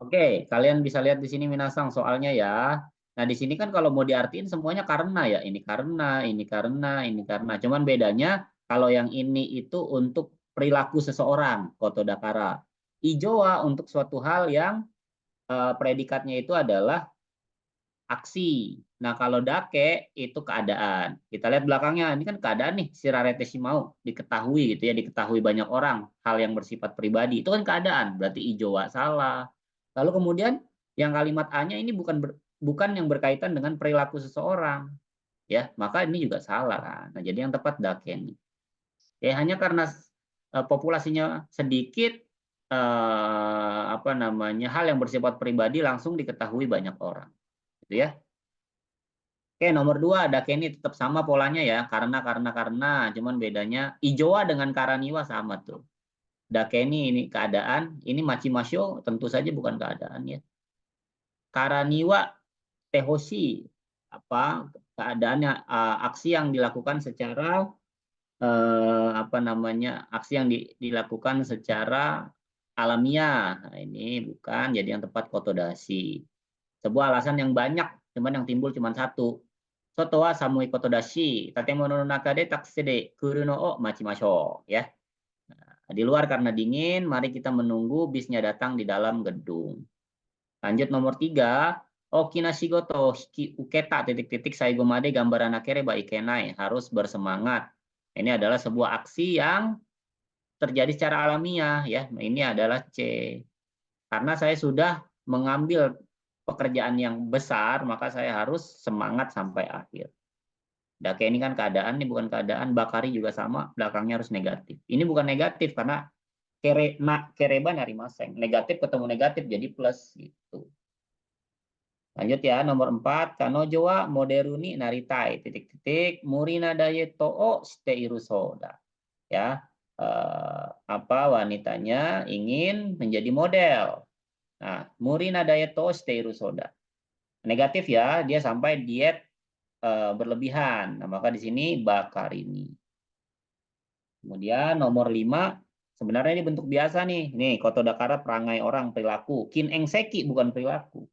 Oke, kalian bisa lihat di sini minasang soalnya ya. Nah, di sini kan kalau mau diartiin semuanya karena ya, ini karena, ini karena, ini karena. Cuman bedanya kalau yang ini itu untuk perilaku seseorang, koto dakara. Ijowa untuk suatu hal yang predikatnya itu adalah aksi. Nah, kalau dake itu keadaan. Kita lihat belakangnya, ini kan keadaan nih, sirarete shimau, diketahui gitu ya, diketahui banyak orang, hal yang bersifat pribadi. Itu kan keadaan, berarti ijowa salah. Lalu kemudian yang kalimat A-nya ini bukan yang berkaitan dengan perilaku seseorang, ya, maka ini juga salah kan. Nah, jadi yang tepat dake nih. Ya, hanya karena populasinya sedikit, apa namanya, hal yang bersifat pribadi langsung diketahui banyak orang, gitu ya. Oke, nomor dua, dake ini tetap sama polanya ya, karena, cuman bedanya ijowa dengan karaniwa sama tuh. Dake ini keadaan, ini machimasho tentu saja bukan keadaan ya. Karaniwa tehoshi, apa keadaannya, aksi yang dilakukan secara, apa namanya, aksi yang dilakukan secara alamiah. Nah, ini bukan, jadi yang tepat kotodashi. Sebuah alasan yang banyak, cuman yang timbul cuma satu. Soto wa samui koto dashi, tatemono no naka de taksi de kuru no o machimasho. Ya. Di luar karena dingin, mari kita menunggu bisnya datang di dalam gedung. Lanjut nomor 3, okina shigoto hiki uketa titik-titik saigo made gambaran nakere ba ikenai, harus bersemangat. Ini adalah sebuah aksi yang terjadi secara alamiah ya. Ini adalah C. Karena saya sudah mengambil pekerjaan yang besar, maka saya harus semangat sampai akhir. Dake ini kan keadaan, ini bukan keadaan. Bakari juga sama, belakangnya harus negatif. Ini bukan negatif karena kereba narimaseng. Negatif ketemu negatif jadi plus gitu. Lanjut ya, nomor 4. Kanojo wa moderuni naritai, titik-titik, murina dayeto o shiteiru soda. Ya, apa wanitanya ingin menjadi model. Nah, murina dayeto o shiteiru soda. Negatif ya, dia sampai diet berlebihan. Nah, maka di sini bakar ini. Kemudian nomor 5, sebenarnya ini bentuk biasa nih. Nih, koto dakara perangai orang, perilaku. Kin engseki bukan perilaku.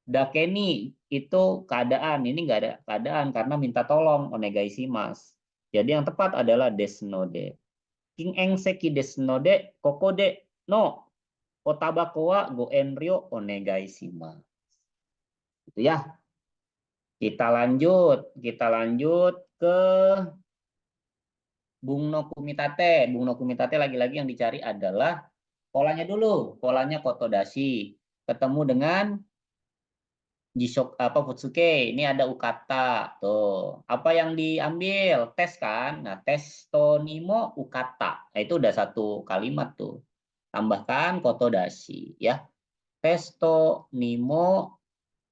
Dakeni itu keadaan. Ini nggak ada keadaan karena minta tolong, onegai shimasu. Jadi yang tepat adalah desnode. Kin engseki desnode kokode no otabako wa go enryo onegai shimasu. Itu ya. Kita lanjut ke Bung no Kumitate. Bung no Kumitate lagi-lagi yang dicari adalah polanya dulu. Polanya kotodashi. Ketemu dengan Jisok apa Futsuke. Ini ada ukata. Tuh. Apa yang diambil? Tes kan? Nah, testonimo ukata. Nah, itu udah satu kalimat tuh. Tambahkan kotodashi ya. Testonimo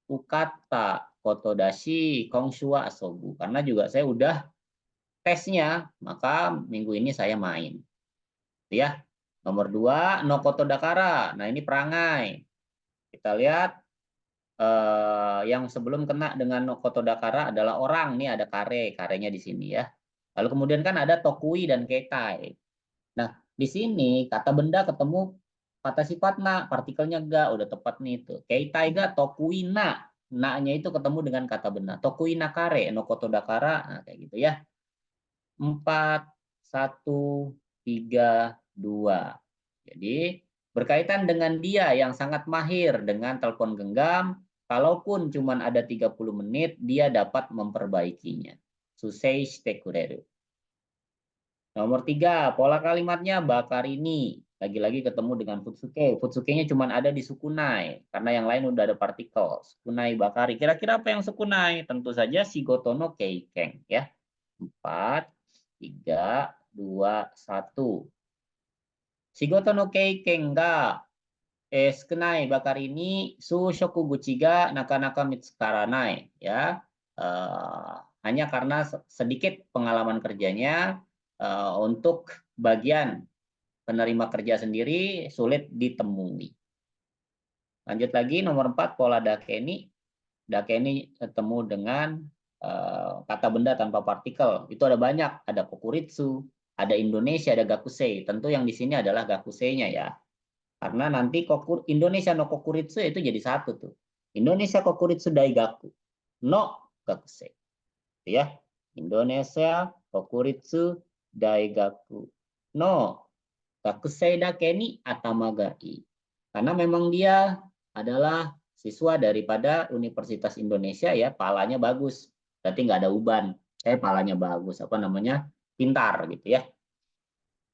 ukata kotodashi kongsua asobu. Karena juga saya udah tesnya, maka minggu ini saya main. Ya. Nomor 2, no koto dakara. Nah, ini perangai. Kita lihat yang sebelum kena dengan no koto dakara adalah orang. Ini ada karenya di sini ya. Lalu kemudian kan ada tokui dan kekai. Nah, di sini kata benda ketemu kata sifat na, partikelnya ga, udah tepat nih itu. Keitai ga tokui na. Na-nya itu ketemu dengan kata benda. Tokui nakare, no koto dakara, nah, kayak gitu ya. 4, 1, 3, 2. Jadi berkaitan dengan dia yang sangat mahir dengan telepon genggam, kalaupun cuma ada 30 menit, dia dapat memperbaikinya. Susei shite kureru. Nomor 3, pola kalimatnya bakar ini. Lagi-lagi ketemu dengan futsuke. Futsuke-nya cuma ada di sukunai, karena yang lain udah ada partikel. Sukunai bakari. Kira-kira apa yang sukunai? Tentu saja shigoto no keiken. Ya. 4, 3, 2, 1. Shigoto no keiken ga sukunai bakar ini sushoku guchi ga nakanaka mitsukaranai ya. Hanya karena sedikit pengalaman kerjanya untuk bagian penerima kerja sendiri sulit ditemui. Lanjut lagi nomor 4, pola dakeni. Dakeni ketemu dengan kata benda tanpa partikel. Itu ada banyak, ada kokuritsu, ada Indonesia, ada gakusei. Tentu yang di sini adalah gakusei-nya ya. Karena nanti Indonesia no Kokuritsu itu jadi satu tuh. Indonesia Kokuritsu Daigaku no Gakusei. Ya. Indonesia Kokuritsu Daigaku no Gakusei dake ni atamagai. Karena memang dia adalah siswa daripada Universitas Indonesia ya, palanya bagus. Berarti nggak ada uban. Palanya bagus, apa namanya? Pintar gitu ya.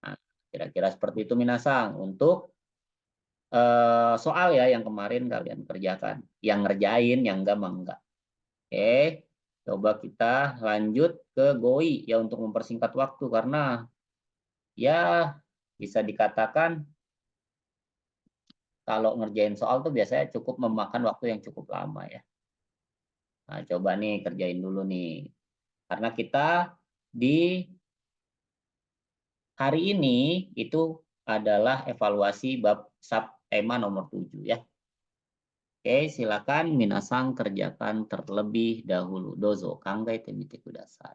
Nah, kira-kira seperti itu Minasang untuk soal ya yang kemarin kalian kerjakan. Yang ngerjain, yang enggak. Oke, coba kita lanjut ke GOI ya untuk mempersingkat waktu karena ya bisa dikatakan kalau ngerjain soal tuh biasanya cukup memakan waktu yang cukup lama ya. Nah, coba nih kerjain dulu nih. Karena kita di hari ini itu adalah evaluasi bab sub tema nomor 7 ya. Oke, silakan Minasang kerjakan terlebih dahulu. Dozo, kangai temite kudasai.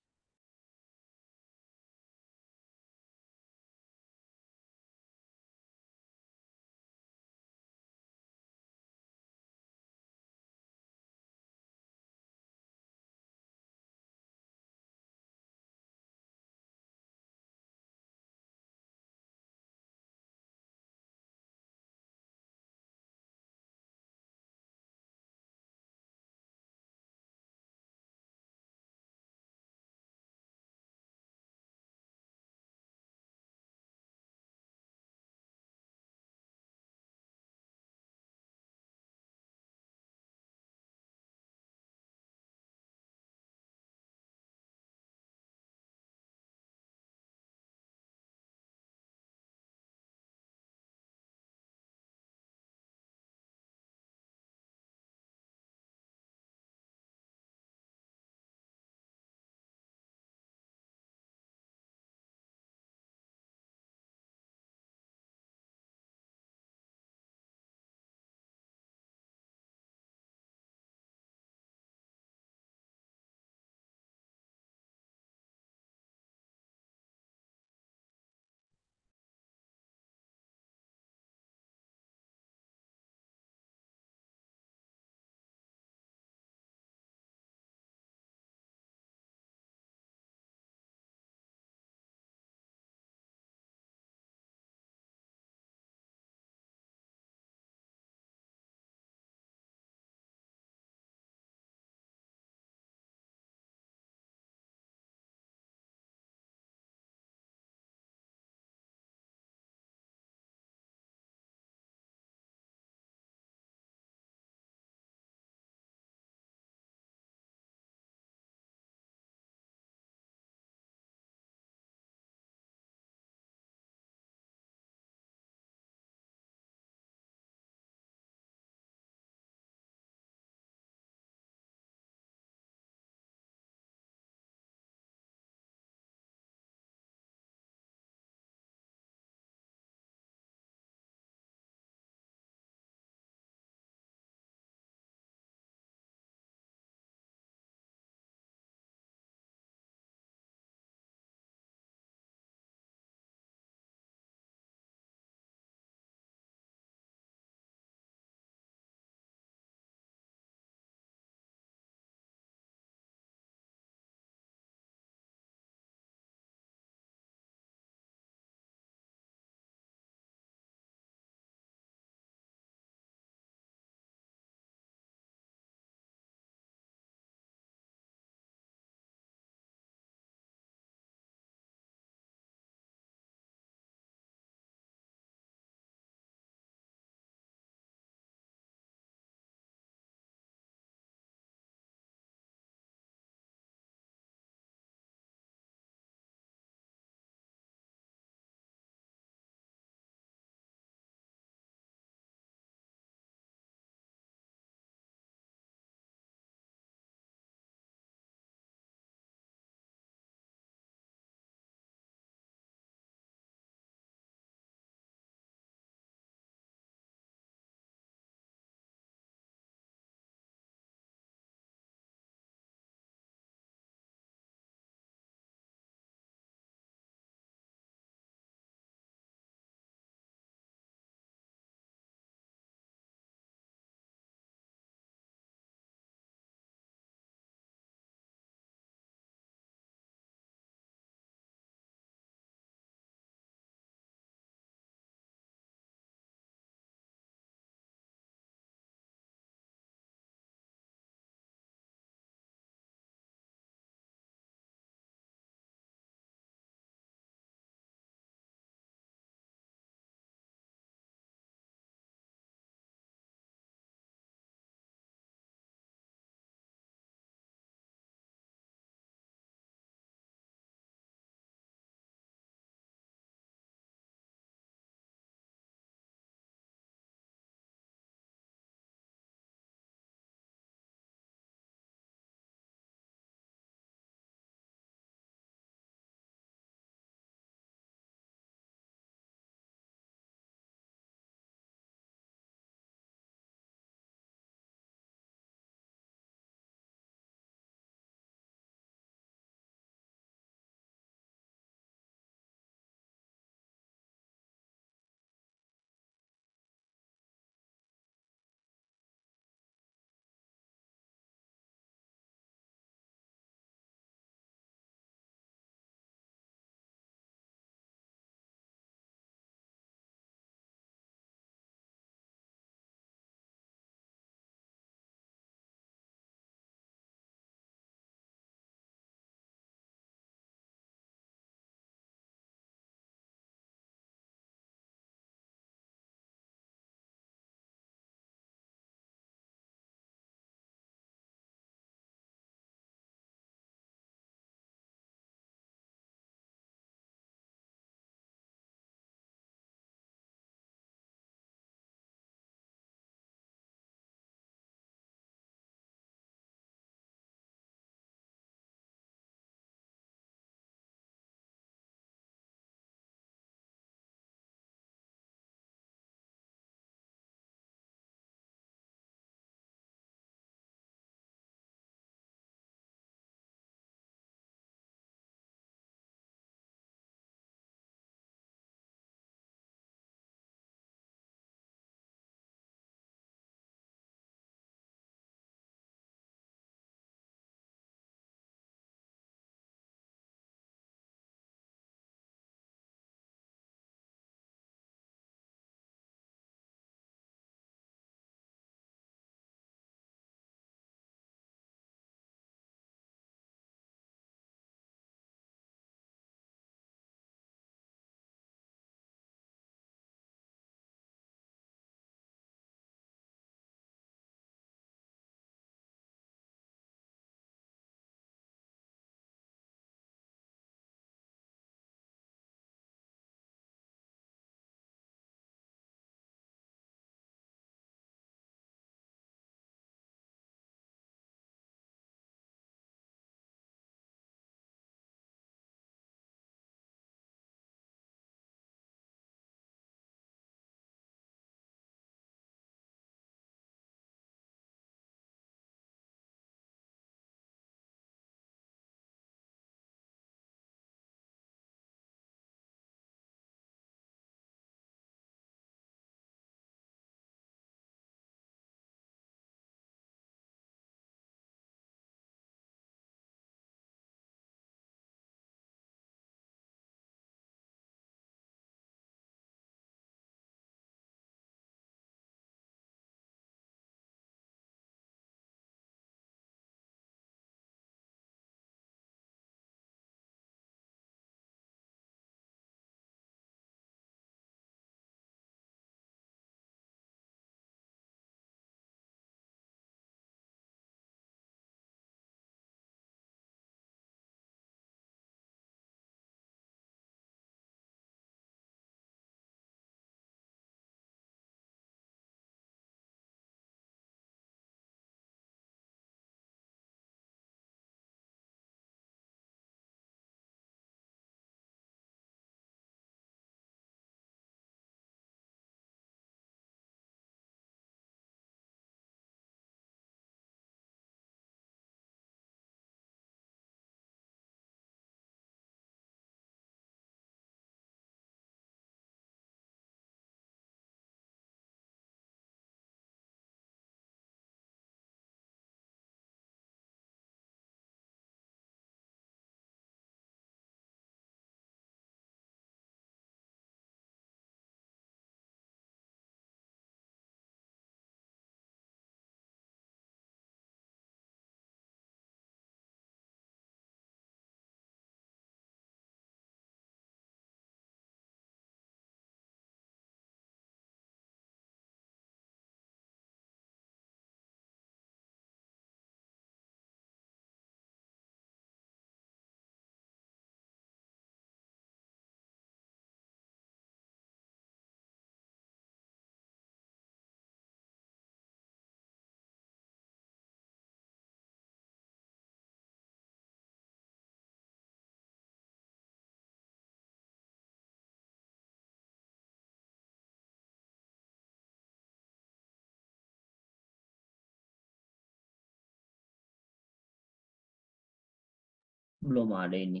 Belum ada ini.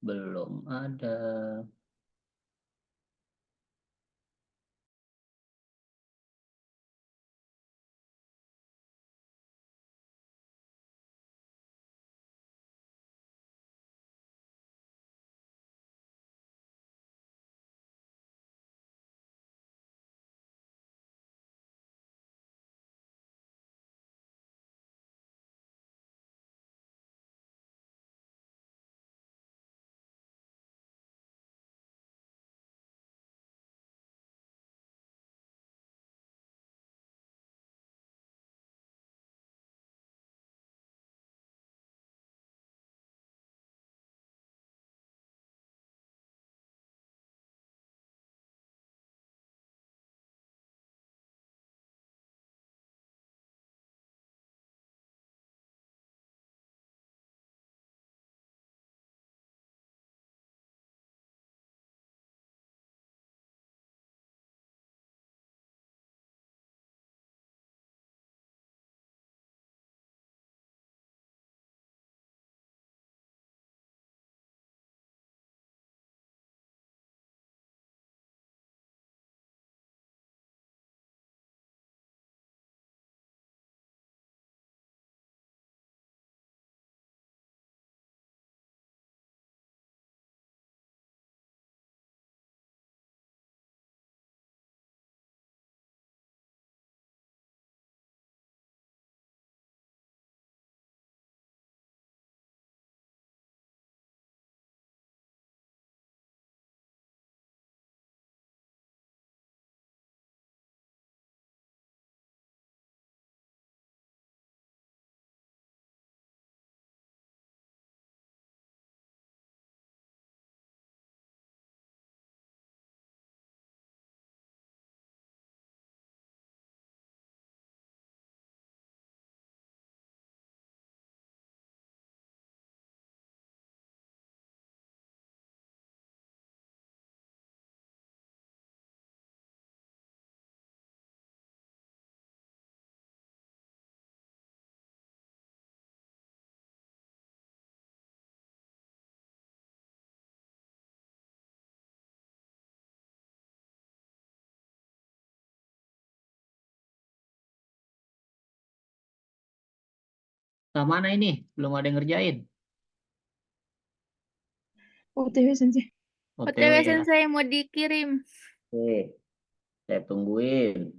Belum ada. Nah, mana ini? Belum ada yang ngerjain. OTW Sensei. OTW OTW ya. Sensei mau dikirim. Oke, saya tungguin.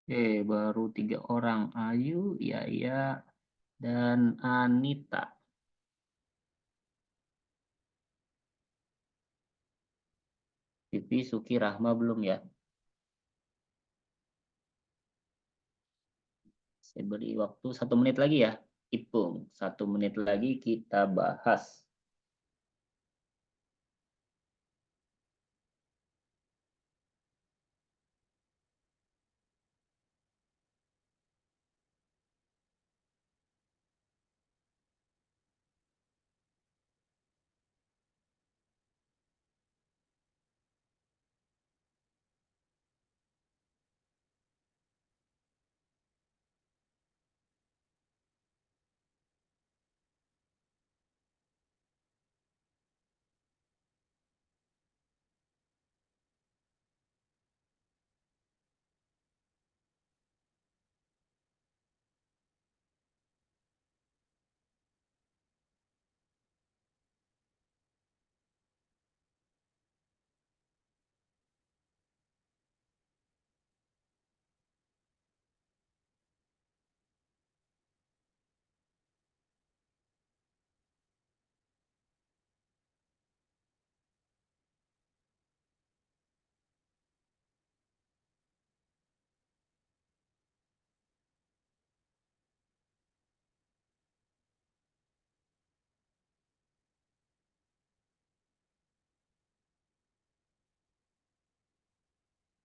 Oke, baru 3 orang. Ayu, Yaya, dan Anita. Pipi, Suki, Rahma belum ya? Saya beri waktu 1 menit lagi ya. Ipung, 1 menit lagi kita bahas.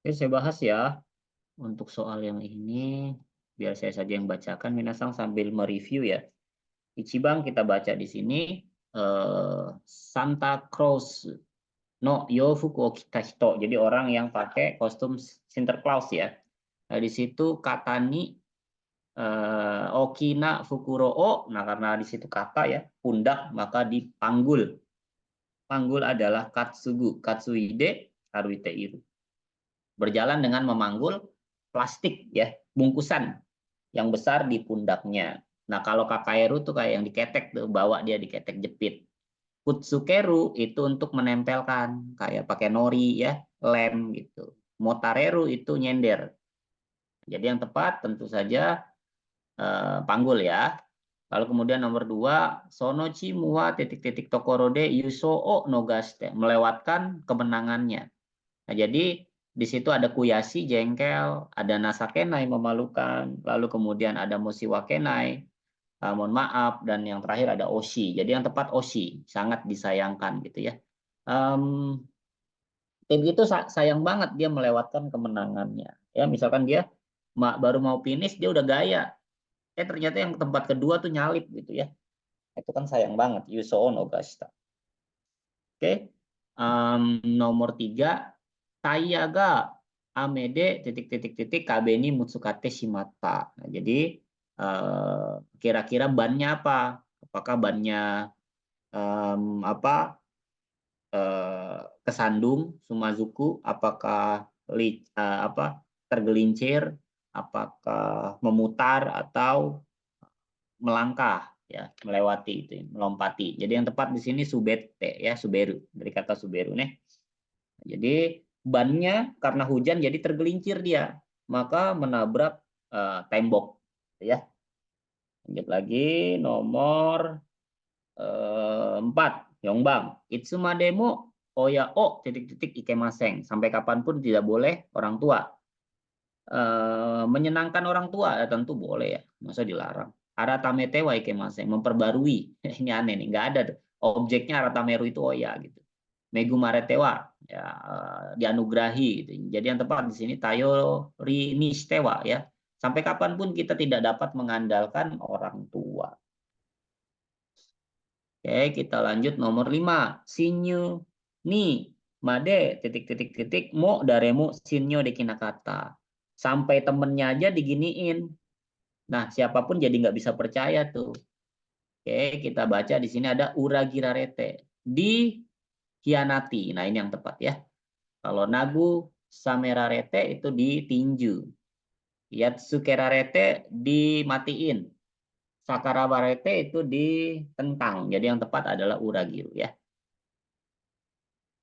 Oke, saya bahas ya untuk soal yang ini, biar saya saja yang bacakan, minasang sambil mereview ya. Ichiban kita baca di sini, Santa Claus no yofuku o kita hito. Jadi orang yang pakai kostum Santa Claus ya. Nah, di situ katani okina fukuro o. Nah, karena di situ kata ya, pundak, maka dipanggul. Panggul adalah katsugu, katsuide, haruite iru. Berjalan dengan memanggul plastik ya, bungkusan yang besar di pundaknya. Nah, kalau kakaeru tuh kayak yang diketek tuh, bawa dia diketek jepit. Kutsukeru itu untuk menempelkan, kayak pakai nori ya, lem gitu. Motareru itu nyender. Jadi yang tepat tentu saja panggul ya. Lalu kemudian nomor 2, sonochi mua titik-titik tokorode yuso o nogaste, melewatkan kemenangannya. Nah, jadi di situ ada kuyasi, jengkel, ada nasakenai, memalukan, lalu kemudian ada mosiwakenai, mohon maaf, dan yang terakhir ada oshi. Jadi yang tepat oshi, sangat disayangkan gitu ya. Tim itu sayang banget dia melewatkan kemenangannya. Ya, misalkan dia baru mau finish dia udah gaya. Ternyata yang tempat kedua tuh nyalip gitu ya. Itu kan sayang banget. Yuso Nogashita. Oke. Nomor 3, Taiyaga Amede titik-titik-titik Kabeni Mutsukate Shimata. Nah, jadi kira-kira bannya apa? Apakah bannya apa kesandung Sumazuku? Apakah apa tergelincir? Apakah memutar atau melangkah ya, melewati itu, melompati. Jadi yang tepat di sini subete ya, suberu, dari kata suberu nih. Jadi bannya karena hujan jadi tergelincir dia, maka menabrak tembok ya. Lanjut lagi nomor 4, Yongbang. Itsumademo oya o titik-titik ikemaseng. Sampai kapanpun tidak boleh orang tua. Menyenangkan orang tua ya tentu boleh ya, masa dilarang. Aratame wa ikemaseng, memperbarui. Ini aneh nih, nggak ada tuh. Objeknya aratameru itu oya gitu. Megu maretewa ya, dianugerahi gitu. Jadi yang tepat di sini tayori nistewa ya. Sampai kapanpun kita tidak dapat mengandalkan orang tua. Oke, kita lanjut nomor 5. Shinyu ni made titik-titik-titik mo daremu shinyo de kinakata. Sampai temennya aja diginiin. Nah, siapapun jadi nggak bisa percaya tuh. Oke, kita baca di sini ada uragirarete. Dihianati. Nah, ini yang tepat ya. Kalau nagu samerarete itu ditinju. Yatsukerarete dimatiin. Sakarabarete itu ditentang. Jadi yang tepat adalah uragiru ya.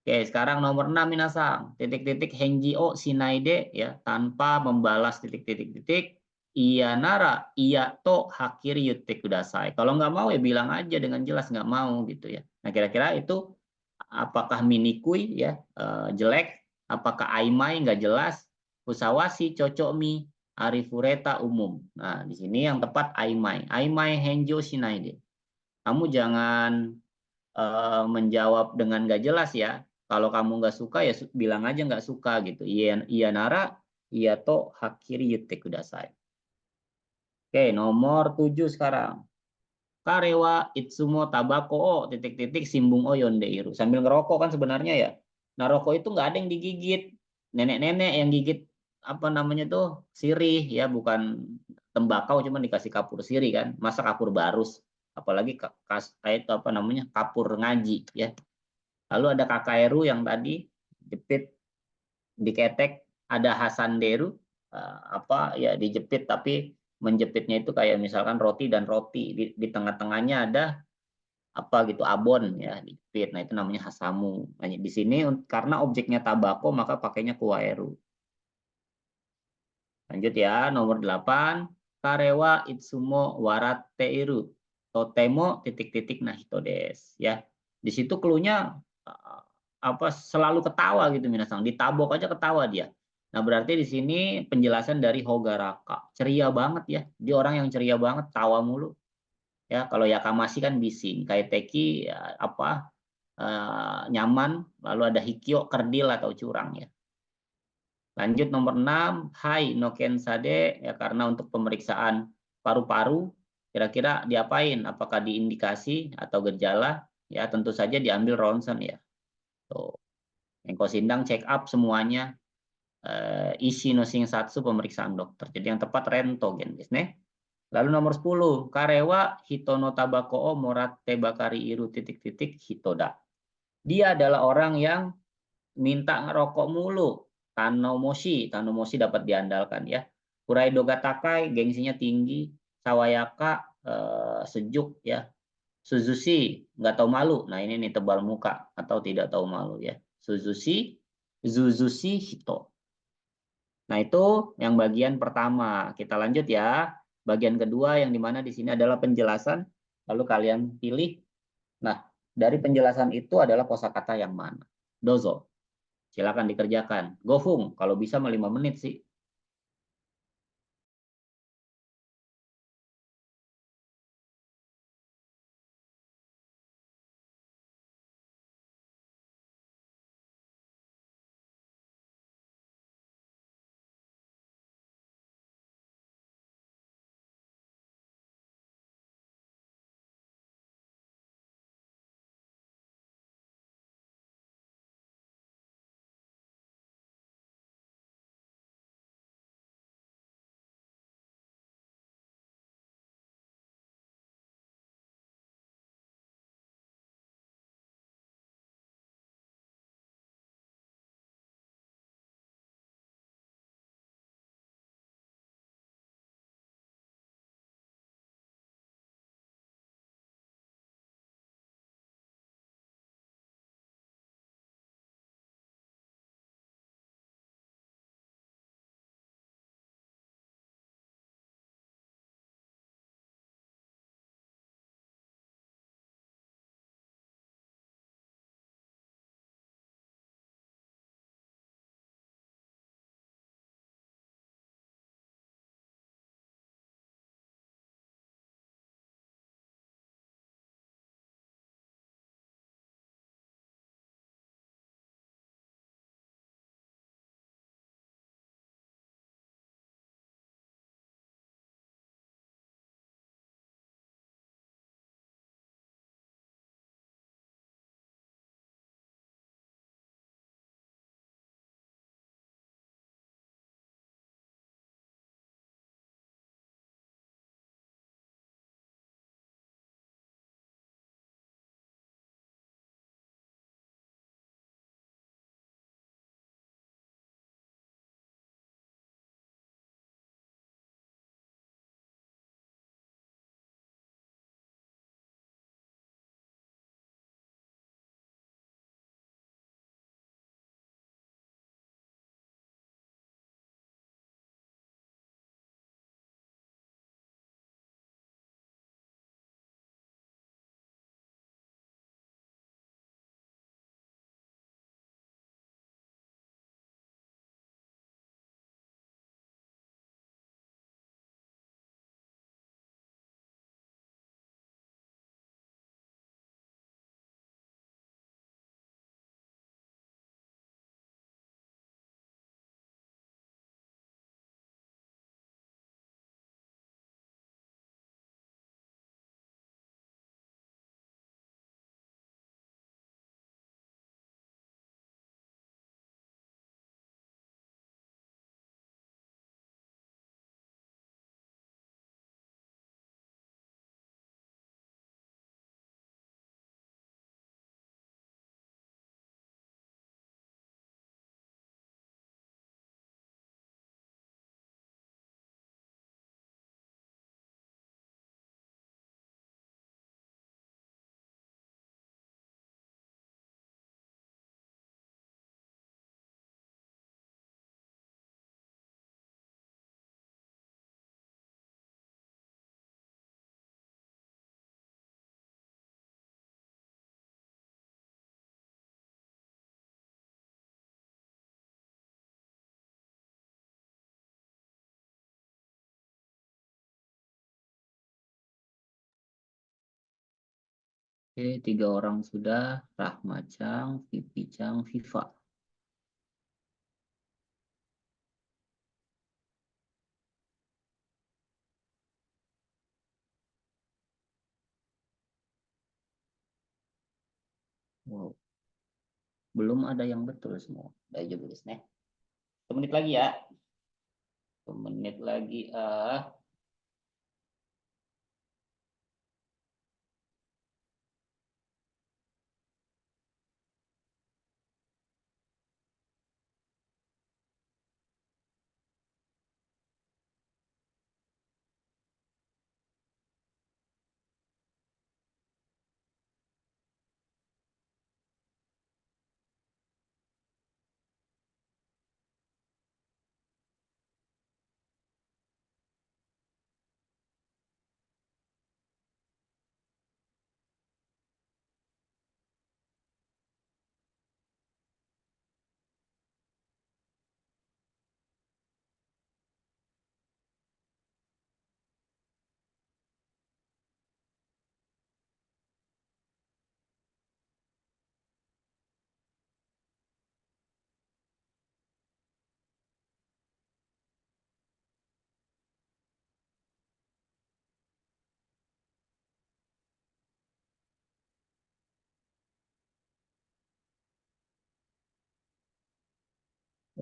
Oke, sekarang nomor 6 minasang. Titik-titik henji o shinaide ya, tanpa membalas titik-titik-titik. Iya nara, iya to hakiri yutte kudasai. Kalau nggak mau ya bilang aja dengan jelas nggak mau gitu ya. Nah, kira-kira itu apakah minikui ya, jelek, apakah aimai nggak jelas, usawasi cocok mi, arifureta umum. Nah, di sini yang tepat aimai. Aimai henjo shinaide. Kamu jangan menjawab dengan nggak jelas ya. Kalau kamu nggak suka ya bilang aja nggak suka gitu. Iya, iya nara, iya to hakiri yutte kudasai. Oke, nomor 7 sekarang. Karewa itsumo tabako o titik-titik simbung o yondeiru. Sambil ngerokok kan sebenarnya ya. Nah, rokok itu nggak ada yang digigit. Nenek-nenek yang gigit apa namanya tuh sirih ya, bukan tembakau, cuma dikasih kapur sirih kan. Masa kapur barus, apalagi itu apa namanya kapur ngaji ya. Lalu ada Kakaeru yang tadi jepit diketek, ada Hasanderu apa ya dijepit tapi menjepitnya itu kayak misalkan roti dan roti di tengah-tengahnya ada apa gitu abon ya dijepit. Nah, itu namanya hasamu. Nah, di sini karena objeknya tabako maka pakainya kuaeru. Lanjut ya, nomor 8, karewa itsumo warateiru totemo titik-titik nah hito des ya. Di situ cluenya apa selalu ketawa gitu minasang, ditabok aja ketawa dia. Nah, berarti di sini penjelasan dari Hogaraka. Ceria banget ya. Dia orang yang ceria banget, tawa mulu. Ya, kalau Yakamashi kan bising, Kaiteki ya, apa nyaman, lalu ada Hikyo kerdil atau curang ya. Lanjut nomor 6, hai no kensade, ya karena untuk pemeriksaan paru-paru, kira-kira diapain? Apakah diindikasi atau gejala? Ya tentu saja diambil ronsen ya. Tuh. Engko sindang check up semuanya, isi no satu pemeriksaan dokter. Jadi yang tepat rentogen, nih. Lalu nomor 10, karewa hitono tabako o morate bakari iru titik-titik hitoda. Dia adalah orang yang minta ngerokok mulu. Tanomoshi dapat diandalkan ya. Kuraido Gatakai gengsinya tinggi, Sawayaka sejuk ya. Suzushi nggak tahu malu. Nah ini nih tebal muka atau tidak tahu malu ya. Suzushi Hito. Nah itu yang bagian pertama. Kita lanjut ya. Bagian kedua yang dimana di sini adalah penjelasan. Lalu kalian pilih. Nah dari penjelasan itu adalah kosakata yang mana? Dozo. Silakan dikerjakan. Gohung, kalau bisa 5 menit sih. Oke, 3 orang sudah. Rahma Chang, Vivi Chang, Viva. Oh, belum ada yang betul semua. Daijoubu desu ne. 1 menit lagi ya. 1 menit lagi.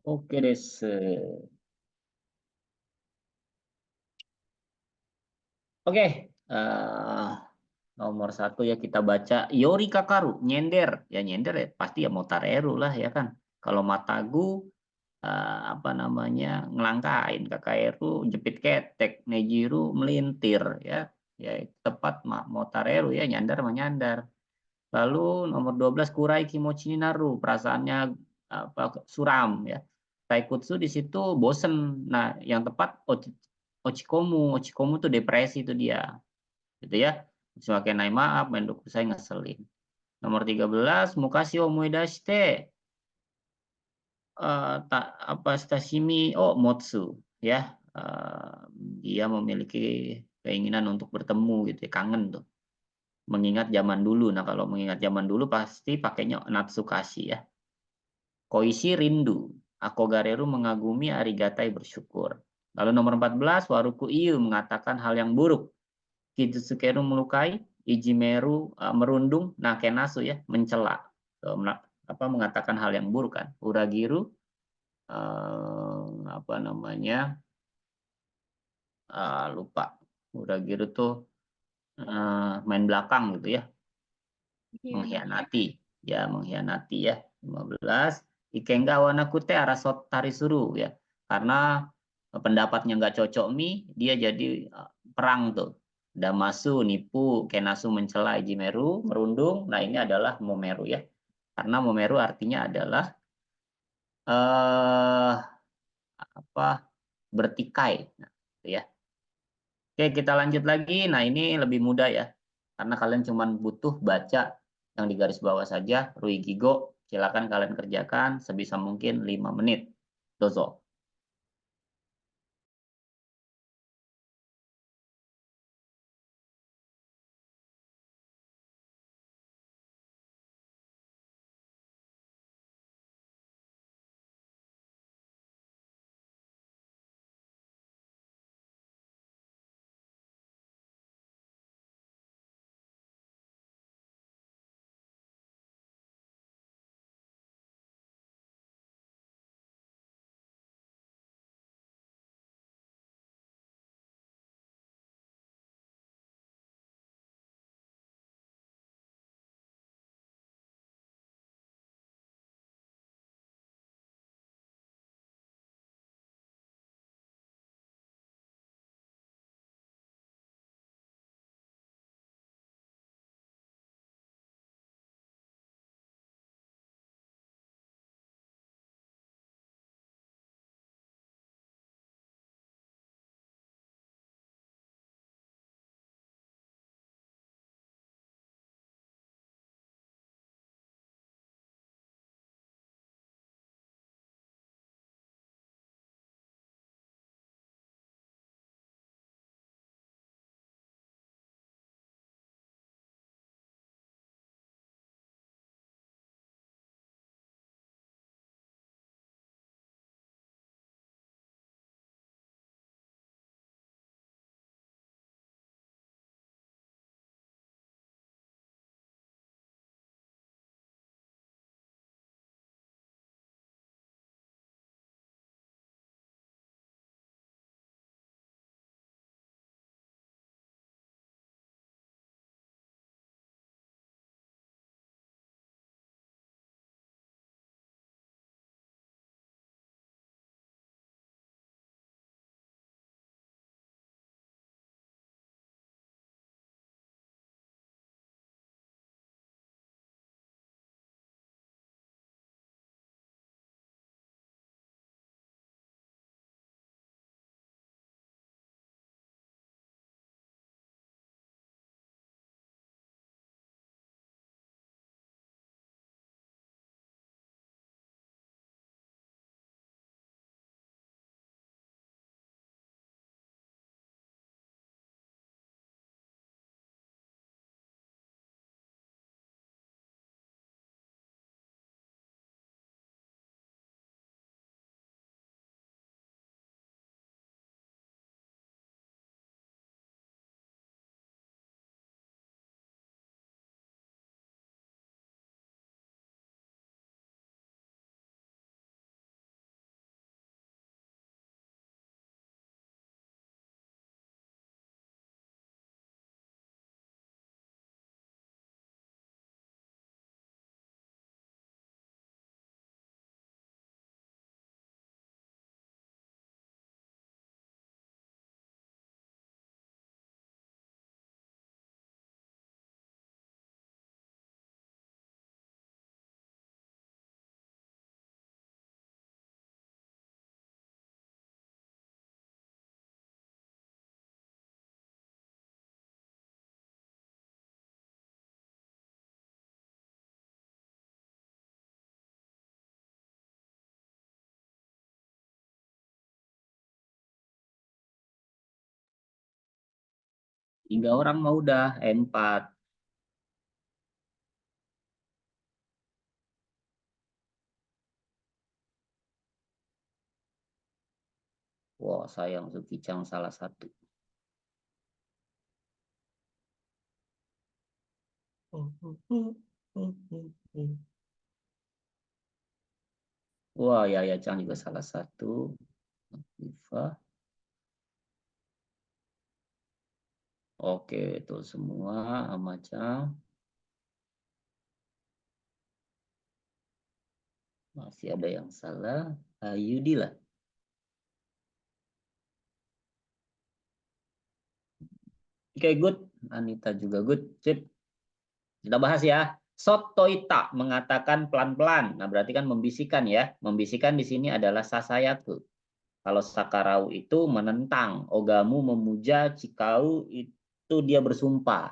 Oke desu. Oke. Nomor 1 ya kita baca Yori Kakaru, nyender. Ya nyender ya pasti ya Motareru lah ya kan. Kalau Matagu apa namanya ngelangkain, Kakaeru jepit ketek, Nejiru melintir ya. Ya tepat Motareru ya nyandar menyandar. Lalu nomor 12 Kurai Kimochi ni Naru, perasaannya apa suram ya. Taikutsu di situ bosen. Nah, yang tepat Ochikomu. Ochikomu tuh depresi itu dia. Gitu ya. Semakin naik maaf, mendoku saya ngeselin. Nomor 13 Mukashi omoidashite apa sashimi motsu ya. Dia memiliki keinginan untuk bertemu gitu ya, kangen tuh. Mengingat zaman dulu. Nah, kalau mengingat zaman dulu pasti pakainya natsukashi ya. Koishi rindu. Akogareru mengagumi, arigatai bersyukur. Lalu nomor 14 Waruku Iyu mengatakan hal yang buruk. Kitsutsukeru melukai, Ijimeru merundung, Nakenasu ya mencela. Apa mengatakan hal yang buruk kan. Uragiru apa namanya? Lupa. Uragiru tuh main belakang gitu ya. Mengkhianati. Ya, mengkhianati ya. 15 Ikenga wanakute arasot tarisuru ya. Karena pendapatnya nggak cocok dia jadi perang tuh. Damasu nipu, Kenasu mencela Ijimeru, merundung. Nah, ini adalah Momeru ya. Karena Momeru artinya adalah apa? Bertikai. Nah, gitu ya. Oke, kita lanjut lagi. Nah, ini lebih mudah ya. Karena kalian cuma butuh baca yang di garis bawah saja. Ruigigo, silakan kalian kerjakan sebisa mungkin 5 menit. Dozo. 3 orang mah udah 4. Wah, sayang Sukicang salah satu. Wah, ya Cang juga salah satu. Viva. Oke, itu semua sama Cang. Masih ada yang salah. Yudi lah. Oke, good. Anita juga good. Sip. Kita bahas ya. Sotoita mengatakan pelan-pelan. Nah, berarti kan membisikkan ya. Membisikkan di sini adalah sasayaku. Kalau Sakarau itu menentang. Ogamu memuja, Cikau itu dia bersumpah.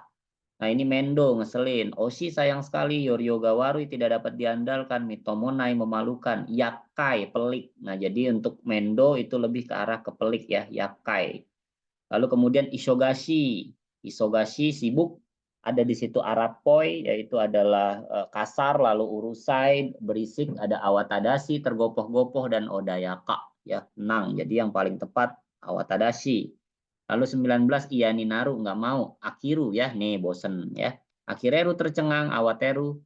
Nah, ini Mendo ngeselin. Oshi sayang sekali, Yoryogawaru tidak dapat diandalkan, Mitomonai memalukan, Yakai pelik. Nah, jadi untuk Mendo itu lebih ke arah ke pelik ya, Yakai. Lalu kemudian Isogashi. Isogashi sibuk, ada di situ Arapoi, yaitu adalah kasar, lalu urusai, berisik, ada Awatadashi, tergopoh-gopoh, dan Odayaka. Ya, tenang. Jadi yang paling tepat Awatadashi. Lalu 19 Ianinaru nggak mau. Akiru ya, nih bosen ya. Akireru tercengang, Awateru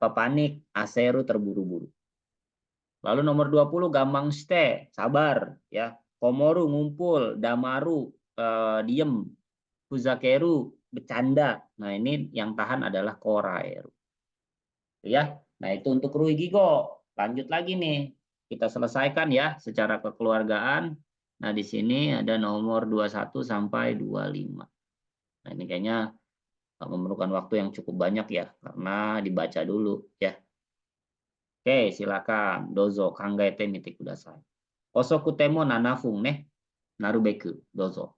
panik, Aseru terburu-buru. Lalu nomor 20 Gamang Ste, sabar ya. Komoru ngumpul, Damaru diem, Fuzakeru bercanda. Nah, ini yang tahan adalah Koraeru. Ya. Nah, itu untuk Rui Gigo. Lanjut lagi nih. Kita selesaikan ya secara kekeluargaan. Nah, di sini ada nomor 21 sampai 25. Nah, ini kayaknya memerlukan waktu yang cukup banyak ya karena dibaca dulu ya. Oke, silakan. Dozo kangaete mite kudasai. Osoku temo nanafung ne narubeku. Dozo.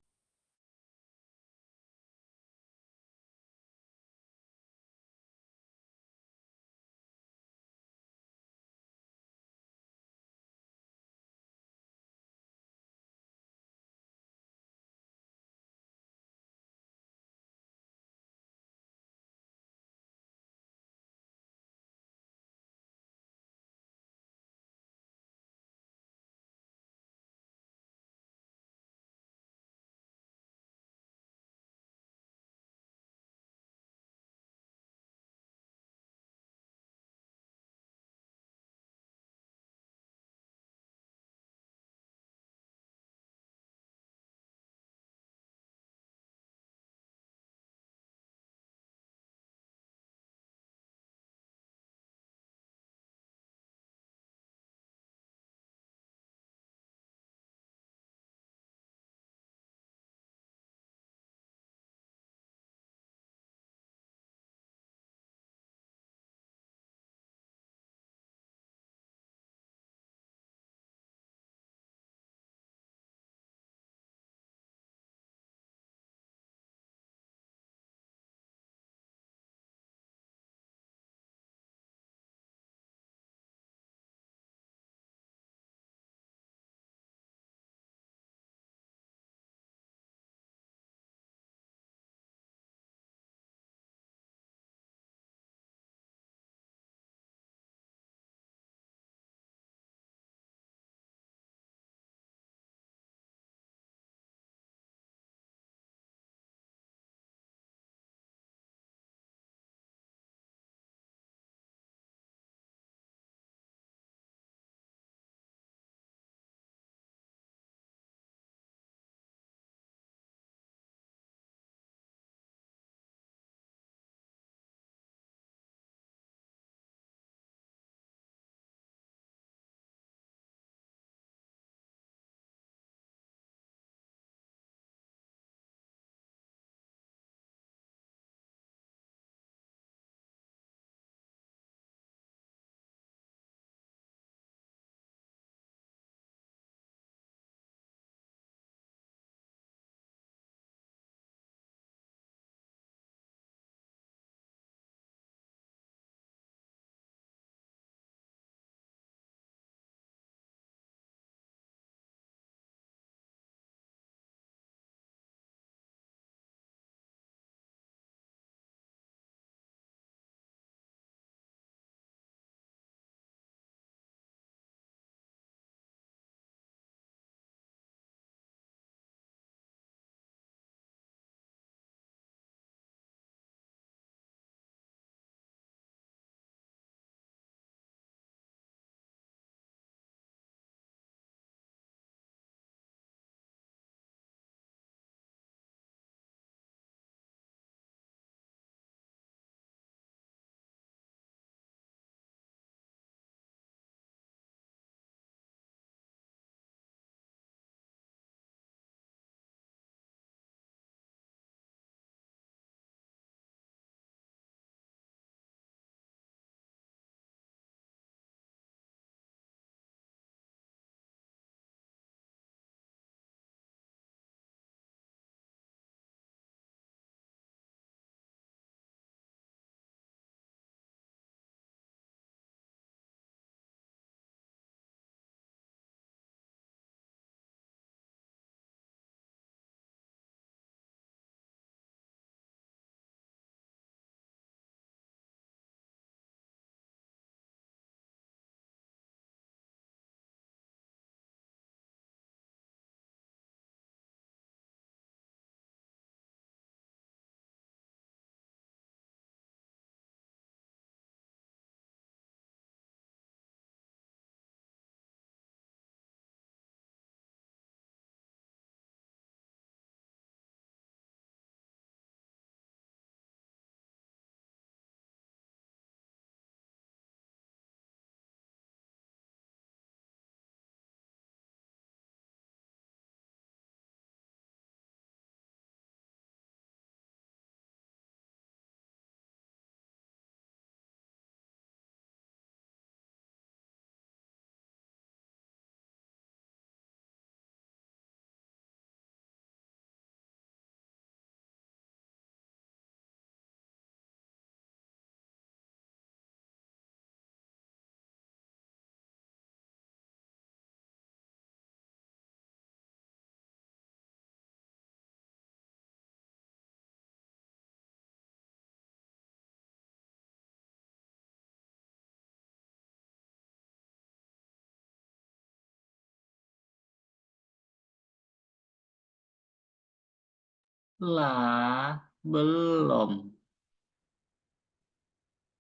Lah, belum.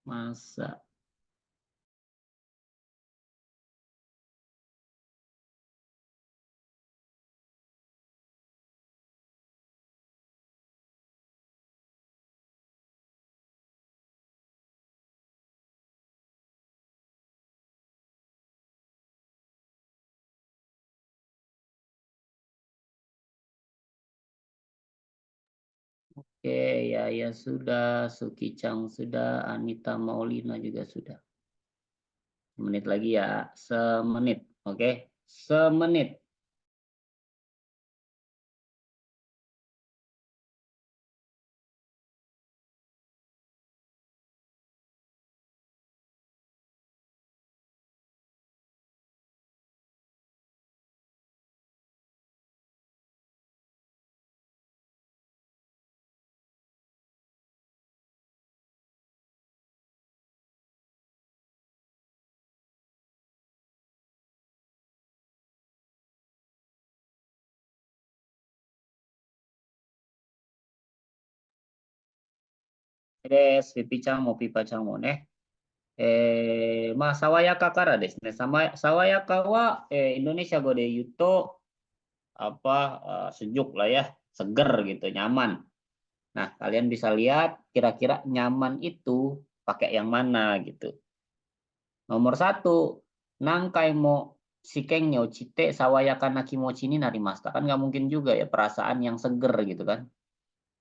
Masa? Oke, ya sudah, Suki Chang sudah, Anita Maulina juga sudah. Menit lagi ya, semenit. Oke, semenit. Des, Pipi Chang mau Pipa Chang mau nih. まあ、爽やかからですね。爽やかは、インドネシア語で言うと、sejuk lah ya, seger gitu, nyaman. Nah, kalian bisa lihat kira-kira nyaman itu pakai yang mana gitu. Nomor satu, nangkai mo shikeng cite sawayaka na kimochi ni narimashita. Kan nggak mungkin juga ya perasaan yang seger gitu kan.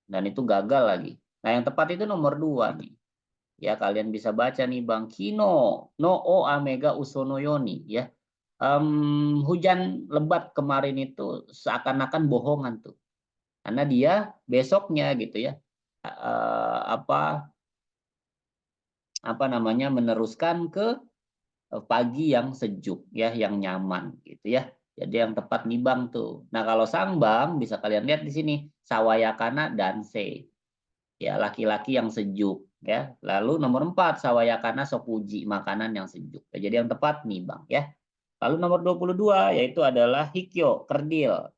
Dan itu gagal lagi. Nah, yang tepat itu nomor dua nih. Ya, kalian bisa baca nih Bang Kino no o amega usono yoni ya. Hujan lebat kemarin itu seakan-akan bohongan tuh. Karena dia besoknya gitu ya. Apa apa namanya meneruskan ke pagi yang sejuk ya, yang nyaman gitu ya. Jadi yang tepat nibang tuh. Nah, kalau sangbang bisa kalian lihat di sini sawayakana dan se. Ya, laki-laki yang sejuk ya. Lalu nomor 4 sawayakana sokuji, makanan yang sejuk. Jadi yang tepat nibang ya. Lalu nomor 22 yaitu adalah hikyo, kerdil.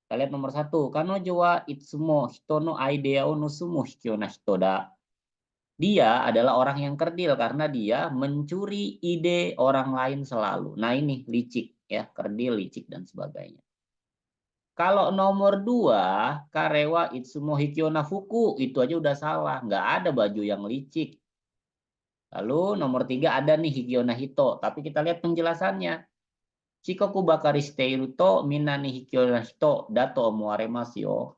Kita lihat nomor 1, kanojo wa itsumo hito no idea o nusumu hikyo na hito da. Dia adalah orang yang kerdil karena dia mencuri ide orang lain selalu. Nah, ini licik ya, kerdil, licik dan sebagainya. Kalau nomor 2, karewa itsumo hikyo na fuku, itu aja udah salah, nggak ada baju yang licik. Lalu nomor 3 ada nih hikyo na hito, tapi kita lihat penjelasannya. Shikoku bakari shiteiru to minna ni hikyo na hito dato omowaremasu yo.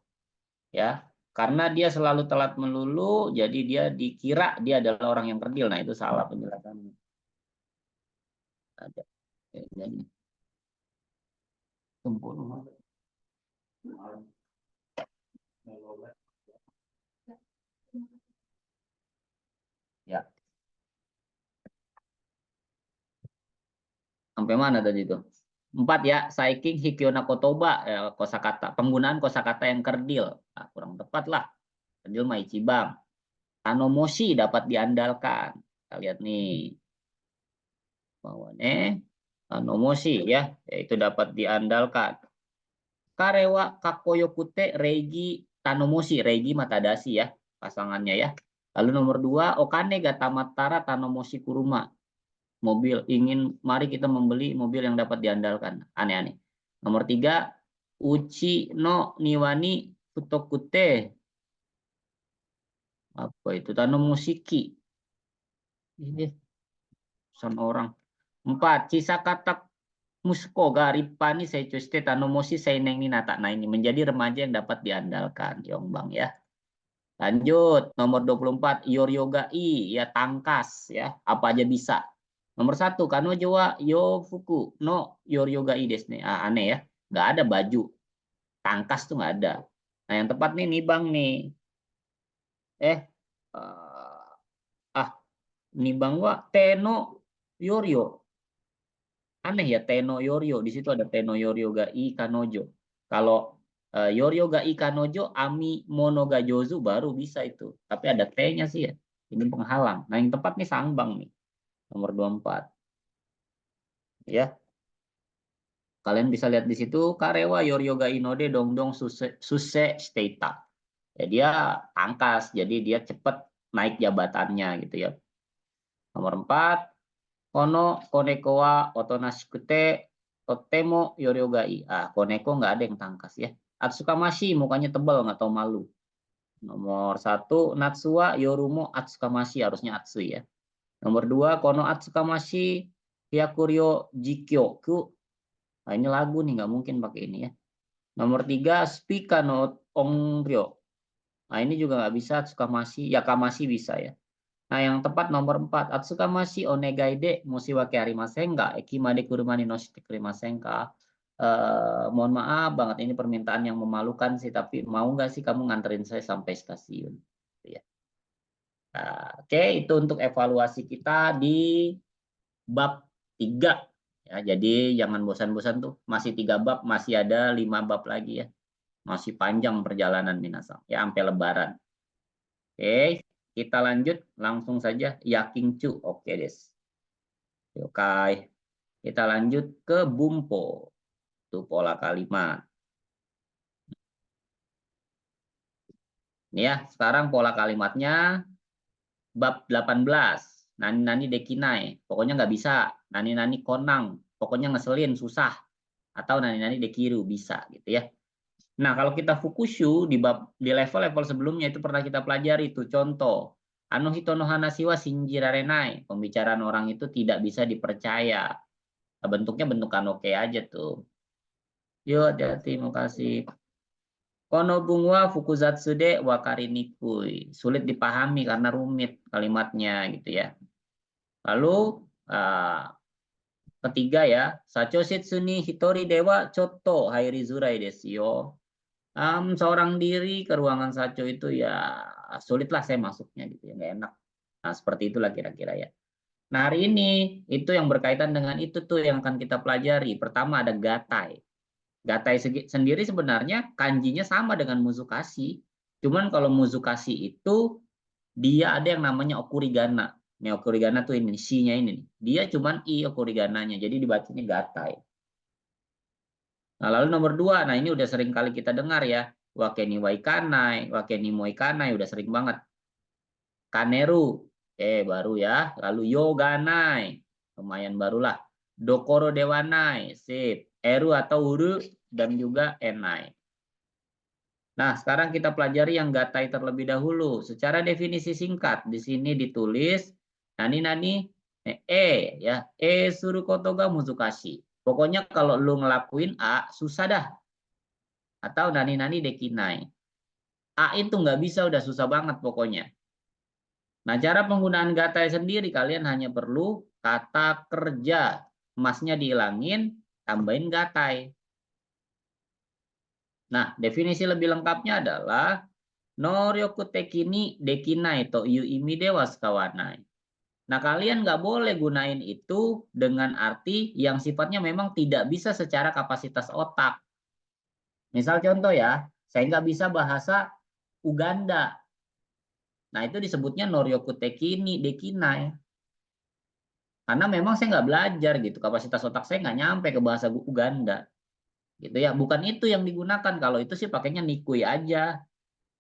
Ya, karena dia selalu telat melulu, jadi dia dikira dia adalah orang yang kerdil. Nah, itu salah penjelasannya. Ada. Jadi, ya, sampai mana tadi itu? 4 ya, Saiking Hikyona Kotoba, kosakata, penggunaan kosakata yang kerdil. Nah, kurang tepat lah. Kerdil mah Ichibang. Tanomoshi dapat diandalkan. Kita lihat nih. Bawahnya Tanomoshi ya, yaitu dapat diandalkan. Karewa Kakoyokute Reigi Tanomoshi, Reigi Matadashi ya, pasangannya ya. Lalu nomor 2, Okane Gatamatara Tanomoshi Kuruma. Mobil mari kita membeli mobil yang dapat diandalkan. Aneh-aneh. Nomor 3, Uchi no Niwani Futokute. Apa itu? Tanomoshiki. Ini pesan orang. 4, Chisakata Musko Garipani Seichoshite Tanomoshi Seineng Ninata. Nah, ini menjadi remaja yang dapat diandalkan, Yongbang ya. Lanjut, nomor 24, Yoryogai, ya tangkas, ya apa aja bisa. Nomor 1, Kanojo wa Yofuku no Yoryogai desu ne. Ah, aneh ya, nggak ada baju. Tangkas tuh nggak ada. Nah, yang tepat nih, Nibang nih. Ah, Nibang wa Teno Yoryo. Aneh ya, Teno Yoryo. Di situ ada Teno Yoryo ga I Kanojo. Kalau Yoryo ga I Kanojo, Ami Monoga Jozu baru bisa itu. Tapi ada T-nya sih ya. Ini penghalang. Nah, yang tepat nih Sangbang nih. Nomor 24. Ya. Kalian bisa lihat di situ Karewa Yoryo ga Inode Dongdong Suse Steita. Ya dia tangkas, jadi dia cepat naik jabatannya gitu ya. Nomor 4, kono koneko wa otonashikute totemo yoryogai. Ah, koneko nggak ada yang tangkas ya. Atsukamashi mukanya tebal nggak tahu malu. Nomor 1, natsu wa yorumo atsukamashi, harusnya atsu ya. Nomor 2, kono atsukamashi hyakuryo jikyoku. Nah, ini lagu nih, nggak mungkin pakai ini ya. Nomor 3, spika no ongryo. Nah, ini juga nggak bisa, atsukamashi, yakamashi bisa ya. Nah, yang tepat nomor 4, atsukamashi onegai de moshiwake arimasen ga, eki made kuruma ni noshite kurimasen ka. Mohon maaf banget, ini permintaan yang memalukan sih, tapi mau nggak sih kamu nganterin saya sampai stasiun? Gitu ya. Nah, oke, itu untuk evaluasi kita di bab 3. Ya, jadi jangan bosan-bosan tuh, masih 3 bab, masih ada 5 bab lagi ya. Masih panjang perjalanan Minasang, ya sampai lebaran. Oke, kita lanjut langsung saja Yakincu. Oke, Des. Oke, kita lanjut ke Bumpo. Itu pola kalimat. Ini ya, sekarang pola kalimatnya bab 18. Nani-nani dekinai. Pokoknya nggak bisa. Nani-nani konang. Pokoknya ngeselin, susah. Atau nani-nani dekiru, bisa gitu ya. Nah, kalau kita fukushu di level-level sebelumnya itu pernah kita pelajari itu contoh. Anu hitono hanashiwa shinjirarenai. Pembicaraan orang itu tidak bisa dipercaya. Nah, bentuknya bentukan oke aja tuh. Yuk, hati-hati, terima kasih. Kono bungwa fukuzatsu de wakari nikui. Sulit dipahami karena rumit kalimatnya gitu ya. Lalu ketiga ya, sachoshitsu ni hitori dewa choto hairi zurai desu yo. Seorang diri ke ruangan sacho itu ya sulitlah saya masuknya gitu ya, nggak enak. Nah, seperti itulah kira-kira ya. Nah, hari ini itu yang berkaitan dengan itu tuh yang akan kita pelajari. Pertama ada gatai. Gatai sendiri sebenarnya kanjinya sama dengan muzukashi. Cuman kalau muzukashi itu dia ada yang namanya okurigana. Ini okurigana tuh ini, shi-nya ini nih. Dia cuman i okurigananya, jadi dibacanya gatai. Nah, lalu nomor 2, nah ini udah sering kali kita dengar ya. Wakeni waikanai, wakeni moikanai, udah sering banget. Kaneru, baru ya. Lalu yoganai, lumayan barulah. Dokoro dewanai, sip. Eru atau uru, dan juga enai. Nah, sekarang kita pelajari yang gatai terlebih dahulu. Secara definisi singkat, di sini ditulis nani-nani ya, suru kotoga muzukashi. Pokoknya kalau lu ngelakuin A, susah dah. Atau nani-nani dekinai. A itu nggak bisa, udah susah banget pokoknya. Nah, cara penggunaan gatai sendiri, kalian hanya perlu kata kerja. Emasnya dihilangin, tambahin gatai. Nah, definisi lebih lengkapnya adalah Noryoku tekini dekinai to yu imi dewas kawanai. Nah, kalian nggak boleh gunain itu dengan arti yang sifatnya memang tidak bisa secara kapasitas otak. Misal contoh ya, saya nggak bisa bahasa Uganda. Nah, itu disebutnya Noryoku tekini dekinai. Karena memang saya nggak belajar gitu, kapasitas otak saya nggak nyampe ke bahasa Uganda. Gitu ya, bukan itu yang digunakan. Kalau itu sih pakainya nikui aja,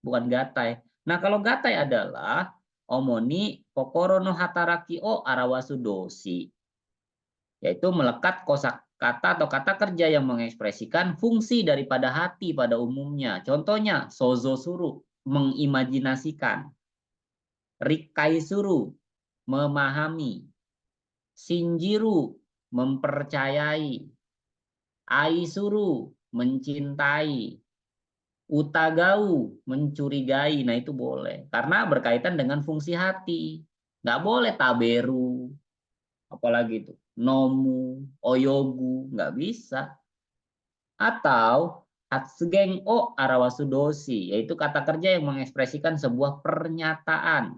bukan gatai. Nah, kalau gatai adalah omoni kokoro no hataraki o arawasu doshi, yaitu melekat kosakata atau kata kerja yang mengekspresikan fungsi daripada hati pada umumnya. Contohnya sozo suru, mengimajinasikan. Rikai suru, memahami. Shinjiru, mempercayai. Aisuru, mencintai. Utagau, mencurigai. Nah, itu boleh. Karena berkaitan dengan fungsi hati. Nggak boleh taberu. Apalagi itu. Nomu, oyogu. Nggak bisa. Atau hatsugeng o arawasudoshi. Yaitu kata kerja yang mengekspresikan sebuah pernyataan.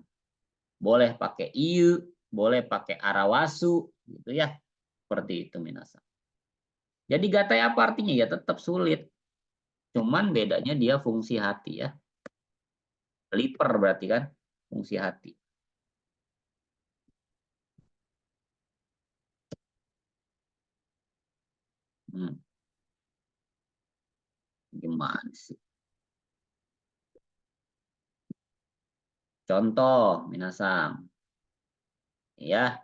Boleh pakai iu, boleh pakai arawasu. Gitu ya. Seperti itu, Minasa. Jadi gatai apa artinya? Ya tetap sulit. Cuman bedanya dia fungsi hati ya. Liper berarti kan fungsi hati. Hmm, gimana sih? Contoh, minasang. Ya,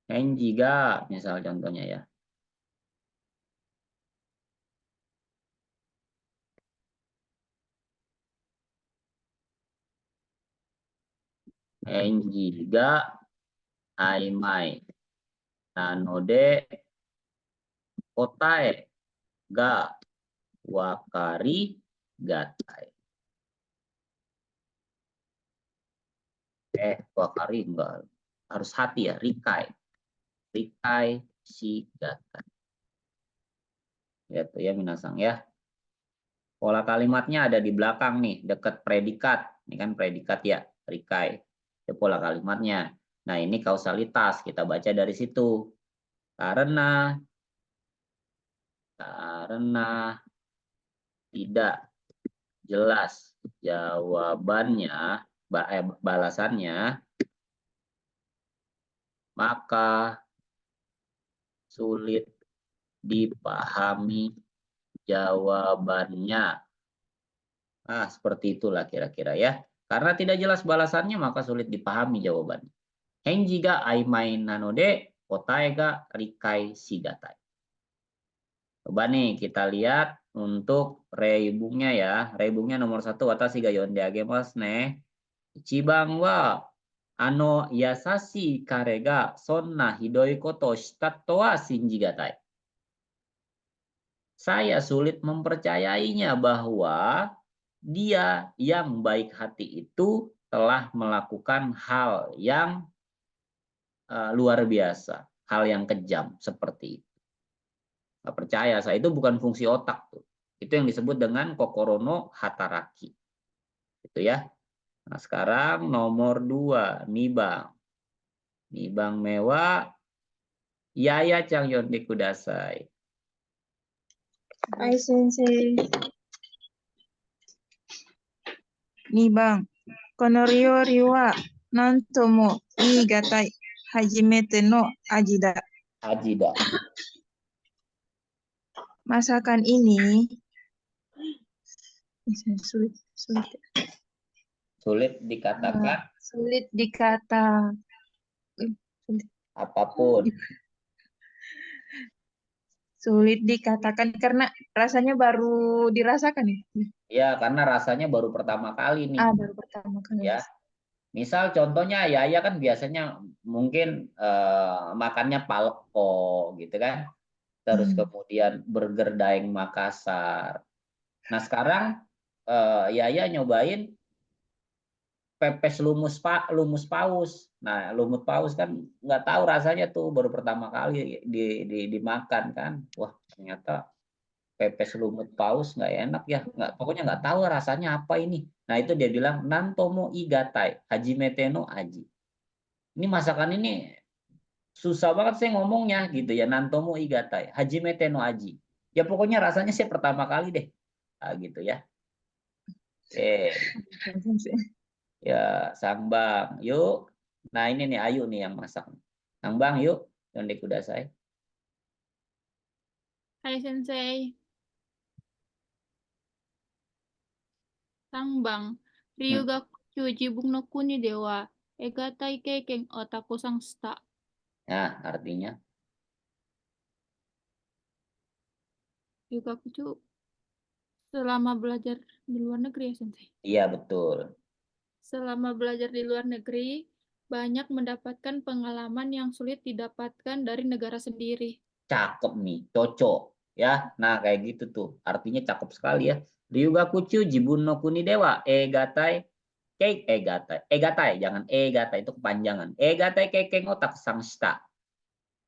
Henji ga, misal contohnya ya. Henji ga aimai nanode kotae ga wakari gatai. Wakari enggak. Harus hati ya, rikai. Rikai si gatai. Gitu ya minasang ya. Pola kalimatnya ada di belakang nih, dekat predikat. Ini kan predikat ya, rikai. Itu pola kalimatnya. Nah, ini kausalitas, kita baca dari situ. Karena tidak jelas jawabannya, balasannya, maka sulit dipahami jawabannya. Nah, seperti itulah kira-kira ya. Karena tidak jelas balasannya, maka sulit dipahami jawabannya. Henji ga aimai nanode, kotae ga rikai shigatai. Coba nih kita lihat untuk reibungnya ya. Reibungnya nomor 1, watashi ga yonde agemasu ne. Ichiban wa yasashi kare ga sonna hidoi koto shita to wa shinjigatai. Saya sulit mempercayainya bahwa dia yang baik hati itu telah melakukan hal yang luar biasa, hal yang kejam seperti itu. Nggak percaya, saya itu bukan fungsi otak tuh. Itu yang disebut dengan kokorono hataraki. Itu ya. Nah, sekarang nomor 2, nibang. Nibang mewah, yaya chang yonde kudasai. Hai, Sensei. 2番、この料理は何とも言い難い初めての味だ。 Ajida. Masakan ini sulit, Sulit dikatakan sulit dikata, apapun. sulit dikatakan karena rasanya baru dirasakan ya. Ya, karena rasanya baru pertama kali nih. Baru pertama kali. Ya. Misal contohnya ya kan biasanya mungkin makannya paleko gitu kan. Terus kemudian burger Daeng Makassar. Nah, sekarang Yaya nyobain pepes lumus paus. Nah, lumut paus kan nggak tahu rasanya tuh baru pertama kali dimakan kan. Wah, ternyata pepes lumut paus nggak enak ya, pokoknya nggak tahu rasanya apa ini. Nah, itu dia bilang nantomo igatai hajimete no aji. Ini masakan ini susah banget saya ngomongnya gitu ya, nantomo igatai hajimete no aji. Ya pokoknya rasanya sih pertama kali deh. Gitu ya. Ya, Sang Bang, yuk. Nah, ini nih Ayu nih yang masak. Sang Bang, yuk. Yonde kudasai. Hai Sensei. Sangbang, Ryugaku Jibun no Kuni de wa egatai keiken o takusang shita. Nah, artinya Ryugaku selama belajar di luar negeri ya Sensei. iya betul. Selama belajar di luar negeri, banyak mendapatkan pengalaman yang sulit didapatkan dari negara sendiri. Cakep nih, cocok ya. Nah, kayak gitu tuh. Artinya cakep sekali ya. Ryugakuchu Jibun no Kuni dewa egatai egatai jangan egatai itu kepanjangan. Egatai keikeng otak sang shita.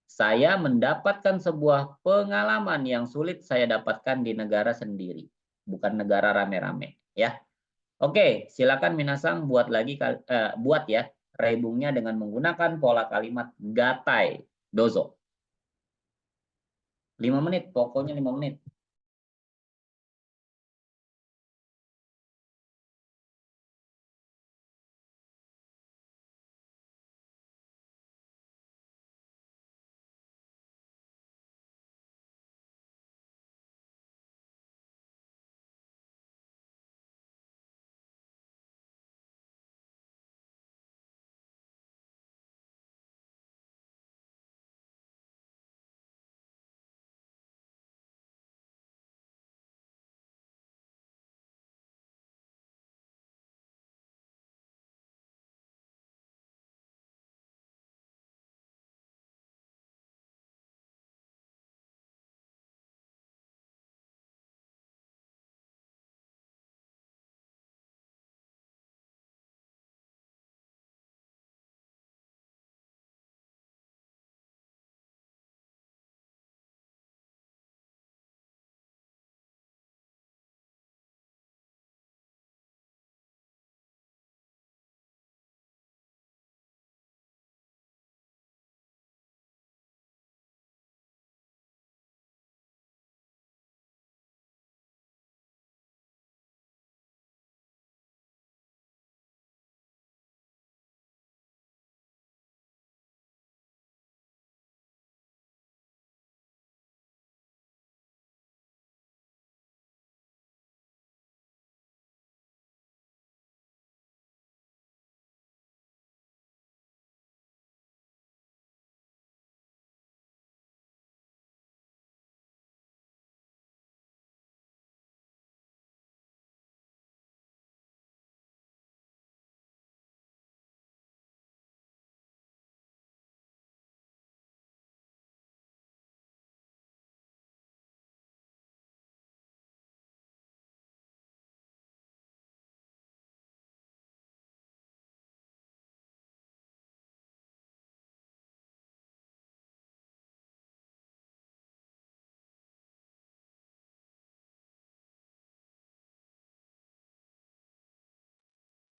Saya mendapatkan sebuah pengalaman yang sulit saya dapatkan di negara sendiri, bukan negara rame-rame ya. Oke, silakan minasang buat lagi buat ya reibungnya dengan menggunakan pola kalimat gatai. Dozo. 5 menit, pokoknya 5 menit.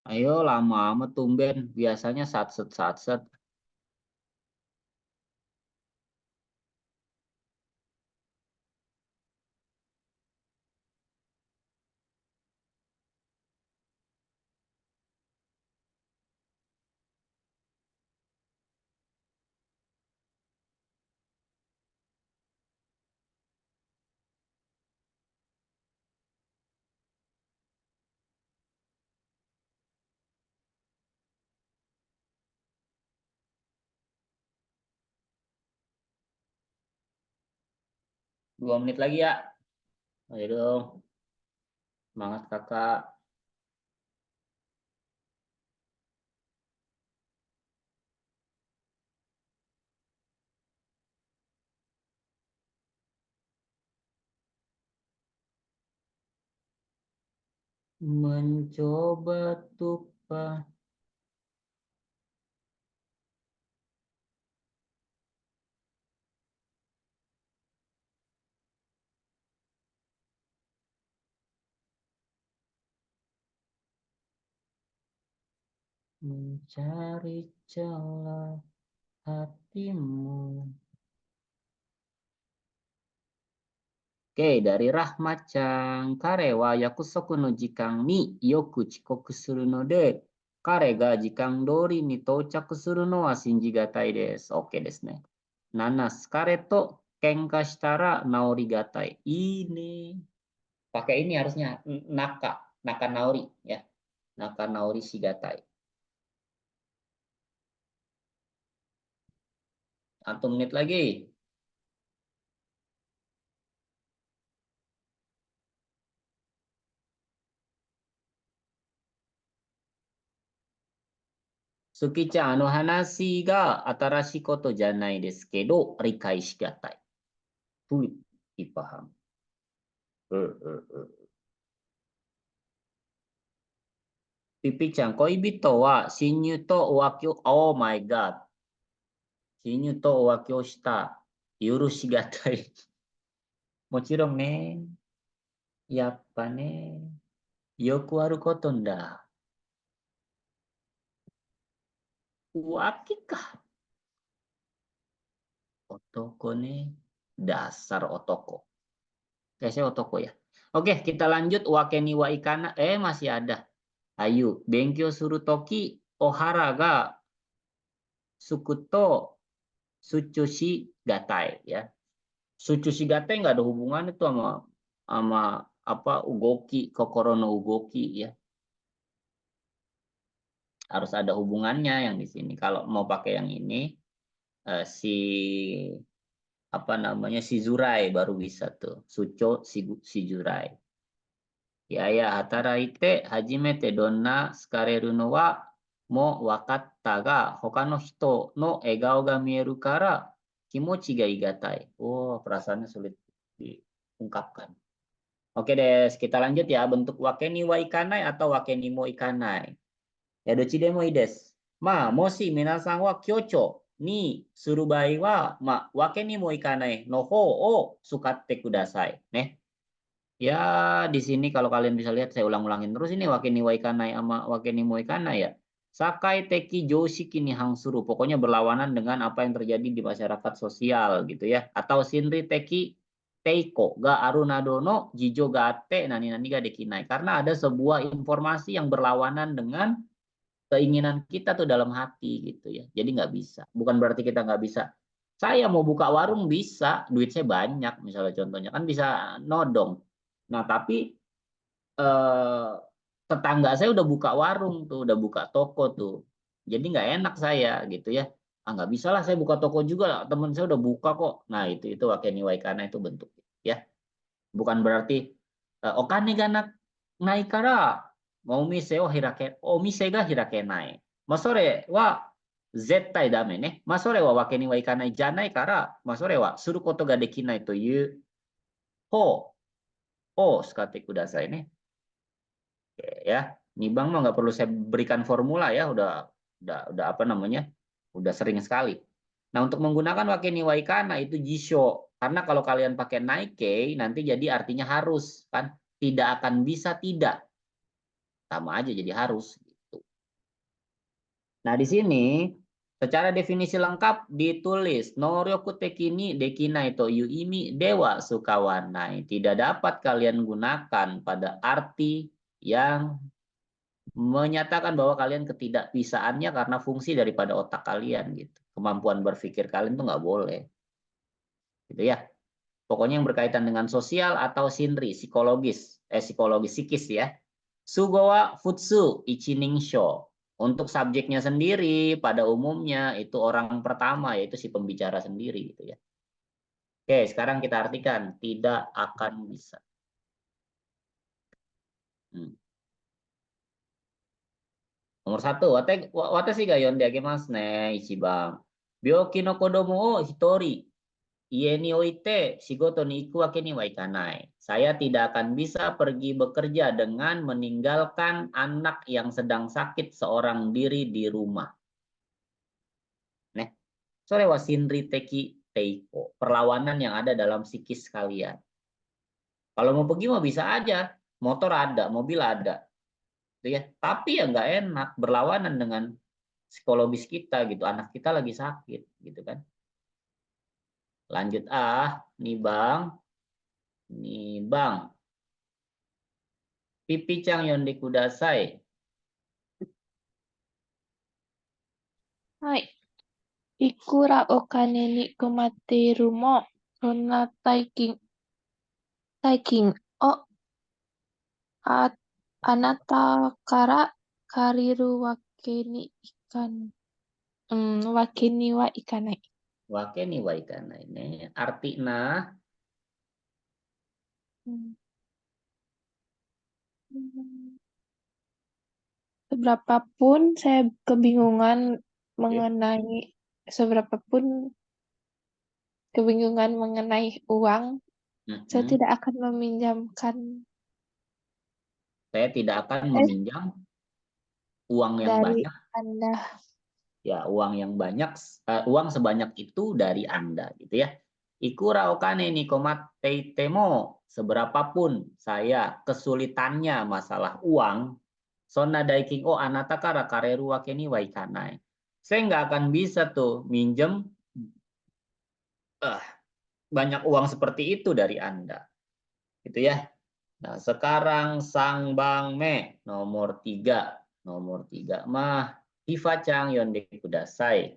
Ayo lama amat tumben. Biasanya satset. Dua menit lagi ya. Ayo dong. Semangat kakak. Mencoba tupa. Mencari celah hatimu. Oke, dari Rahmat-chan. Kare wa yakusoku no jikan ni yoku chikoku suru no de, kare ga jikan dori ni touchaku suru no wa shinjigatai desu. Oke desu ne. Nanas, kare to kenka shitara naorigatai. Ini. Pakai ini harusnya naka naori ya. Naka naori shigatai. Satu menit lagi. Suki-chan, hanashi ga atarashi koto janai desu kedo, rikai shigatai. Sulit dipahami. Pipi-chan, koibito wa shinyu to uwaki o... Oh my god. Shinyu to uwaki o shita. Yurushigatai. Mochiron ne. Yappa ne. Yoku aru koto nda. Uwaki kah? Otoko ne. Dasar otoko. Kayaknya otoko ya. Oke, kita lanjut. Wakeni wa ikana. Masih ada. Ayo. Benkyou suru toki ohara ga sukuto suchushi gatai ya. Suchushi gatai nggak ada hubungan itu sama apa ugoki, kokoro no ugoki ya. Harus ada hubungannya yang di sini. Kalau mau pakai yang ini si apa namanya si Zurai baru bisa tuh. Sucho si Zurai. Ya hataraite hajimete donna tsukareru no wa mo wakatta ga hoka no hito no egao ga mieru kara kimochi ga igatai. Oh, perasaannya sulit diungkapkan. Oke deh, kita lanjut ya. Bentuk wakeni wa ikanai atau wakeni mo ikanai. Ya dochi demo ides. Moshi minasan wa kyocho ni suru bai wa wakeni mo ikanai no ho o sukatte kudasai. Nih. Ya, di sini kalau kalian bisa lihat saya ulang-ulangin terus ini wakeni wa ikanai sama wakeni mo ikanai ya. Sakai teki joshiki ni hangsuru. Pokoknya berlawanan dengan apa yang terjadi di masyarakat sosial gitu ya. Atau shinri teki teiko ga aru nado no jijo ga atte nani ga dekinai. Karena ada sebuah informasi yang berlawanan dengan keinginan kita tuh dalam hati gitu ya. Jadi nggak bisa. Bukan berarti kita nggak bisa. Saya mau buka warung bisa, duit saya banyak misalnya contohnya kan bisa nodong. Nah, tapi tetangga saya udah buka warung tuh, udah buka toko tuh. Jadi nggak enak saya gitu ya. Nggak bisa lah saya buka toko juga lah. Teman saya udah buka kok. Nah, itu wakeni waikana itu bentuk ya. Bukan berarti okane ga nai kara mau mise o hirake o mise ga hirakenai. Masore wa zettai dame ne. Masore wa wakeni waikanai janai kara masore wa suru koto ga dekinai to yu ho o shikatte kudasai ne. Oke, ya. Ini Bang mah nggak perlu saya berikan formula ya, udah apa namanya? Udah sering sekali. Nah, untuk menggunakan wakeni waikana itu jisho. Karena kalau kalian pakai naike nanti jadi artinya harus kan, tidak akan bisa tidak. Sama aja jadi harus gitu. Nah, di sini secara definisi lengkap ditulis Noryoku tekini dekina itu yuimi dewa sukawanai. Tidak dapat kalian gunakan pada arti yang menyatakan bahwa kalian ketidakbisaannya karena fungsi daripada otak kalian gitu. Kemampuan berpikir kalian tuh nggak boleh. Gitu ya. Pokoknya yang berkaitan dengan sosial atau shinri, psikologis psikis ya. Sugowa futsu ichiningsho. Untuk subjeknya sendiri pada umumnya itu orang pertama yaitu si pembicara sendiri gitu ya. Oke, sekarang kita artikan tidak akan bisa. Nomor satu, watashi ga yonde agemasu ne, ichiban. Byoki no kodomo o hitori ie ni oite shigoto ni iku wake ni wa ikanai. Saya tidak akan bisa pergi bekerja dengan meninggalkan anak yang sedang sakit seorang diri di rumah. Nih, sore wa shinri teki teiko, perlawanan yang ada dalam psikis kalian. Kalau mau pergi mah bisa aja, motor ada, mobil ada, gitu ya. Tapi ya nggak enak berlawanan dengan psikologis kita gitu. Anak kita lagi sakit, gitu kan. Lanjut nih bang. Pipi-chan yonde kudasai. はい。いくらお金に困っているも、そんな大金をあなたから借りるわけにはいかない。 Wake ni wa ikanai. Ini artinya Seberapapun saya seberapapun kebingungan mengenai uang, saya tidak akan meminjamkan saya tidak akan meminjam uang yang dari banyak. Anda. Ya, uang yang banyak, uang sebanyak itu dari Anda gitu ya. Ikura okane ni komatteitemo, seberapapun saya kesulitannya masalah uang, sonna daiking o anata kara kareru wake ni wa ikanai. Saya nggak akan bisa tuh minjem banyak uang seperti itu dari Anda. Gitu ya. Nah, sekarang sang bang me nomor 3. Nomor 3 mah Hifa-chan yonde kudasai.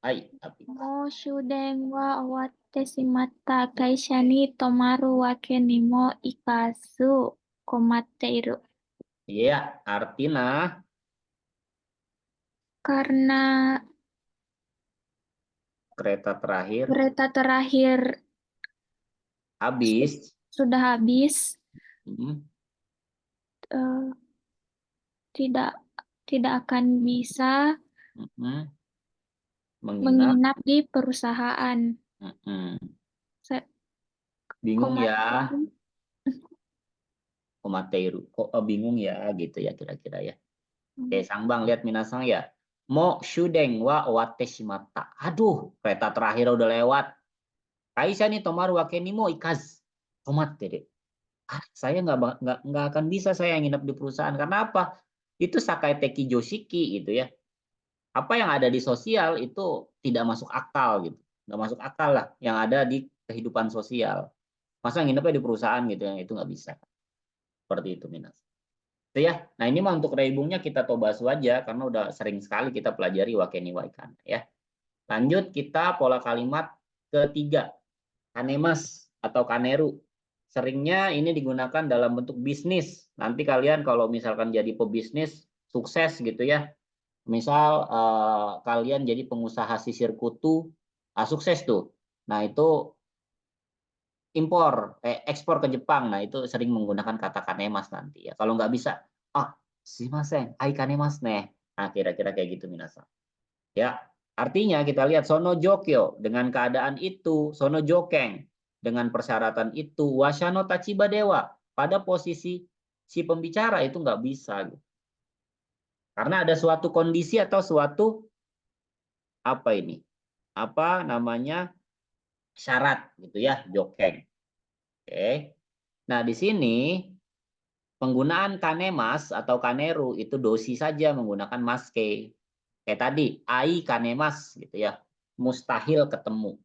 Hai, Mo shuden wa owatte shimatta kaisha ni tomaru wake ni mo ikazu komatteiru. Iya, artinya Karena kereta terakhir habis. sudah habis, Hmm. tidak akan bisa Menginap di perusahaan. Bingung ya, komateiru. Kok bingung ya gitu ya kira-kira ya. Oke, sang bang lihat minasang ya. Mo shuden wa owatte shimatta. Aduh, kereta terakhir udah lewat. Kaisa nih tomaru wake ni mo ikaz. Komatte deh. Saya nggak akan bisa saya nginep di perusahaan. Karena apa? Itu sakai teki joshiki gitu ya. Apa yang ada di sosial itu tidak masuk akal gitu. Nggak masuk akal lah yang ada di kehidupan sosial. Masa nginepnya di perusahaan gitu ya, itu nggak bisa. Seperti itu Minas. Itu ya. Nah ini mah untuk reibungnya kita tobasu aja karena udah sering sekali kita pelajari wakeni waikan ya. Lanjut kita pola kalimat ketiga. Kanemas atau kaneru. Seringnya ini digunakan dalam bentuk bisnis. Nanti kalian kalau misalkan jadi pebisnis sukses gitu ya. Misal kalian jadi pengusaha sisir kutu, sukses tuh. Nah itu ekspor ke Jepang. Nah itu sering menggunakan kata kanemas nanti ya. Kalau nggak bisa, shimasen, ai kanemas nih. Nah kira-kira kayak gitu minasan. Ya, artinya kita lihat sono jokyo dengan keadaan itu, sono jokeng dengan persyaratan itu, wasano tachiba dewa pada posisi si pembicara itu nggak bisa. Gitu. Karena ada suatu kondisi atau suatu apa ini? Apa namanya? Syarat gitu ya, jokeng. Oke. Nah, di sini penggunaan kanemas atau kaneru itu dosi saja menggunakan maske. Kayak tadi, ai kanemas gitu ya. Mustahil ketemu.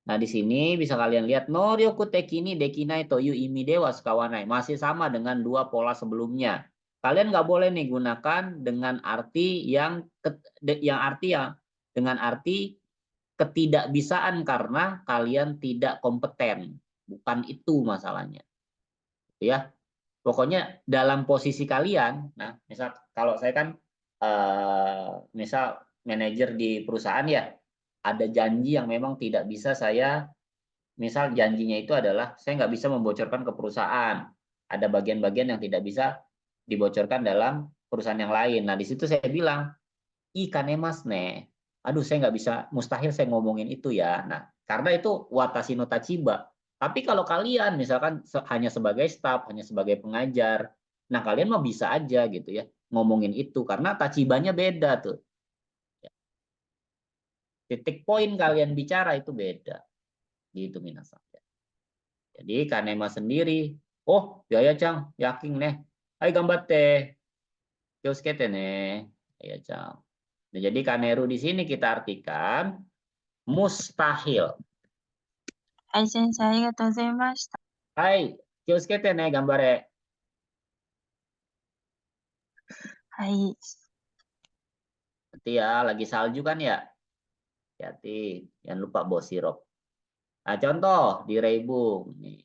Nah, di sini bisa kalian lihat noryoku tekini dekinai toyu imi dewa kawanai. Masih sama dengan dua pola sebelumnya. Kalian nggak boleh nih gunakan dengan arti yang dengan arti ketidakbisaan karena kalian tidak kompeten. Bukan itu masalahnya. Ya. Pokoknya dalam posisi kalian, nah misal kalau saya kan misal manajer di perusahaan ya, ada janji yang memang tidak bisa saya, misal janjinya itu adalah saya nggak bisa membocorkan ke perusahaan, ada bagian-bagian yang tidak bisa dibocorkan dalam perusahaan yang lain. Nah di situ saya bilang, ikannya mas nih, aduh saya nggak bisa, mustahil saya ngomongin itu ya. Nah karena itu watashi no tachiba. Tapi kalau kalian misalkan hanya sebagai staff, hanya sebagai pengajar, nah kalian mah bisa aja gitu ya ngomongin itu karena tachibanya beda tuh. Titik poin kalian bicara itu beda. Gitu minasan. Jadi kanema sendiri, oh ya ya Cang, yakin nih. Hai gambatte, kyoskete nih. Ya Cang. Nah, jadi kaneru di sini kita artikan mustahil. はい、先生、ありがとうございました。 Hai, kyoskete nih gambare. はい。 Nanti ya, lagi salju kan ya? Hati-hati, jangan lupa bawa sirup. Nah, contoh di Reibung nih.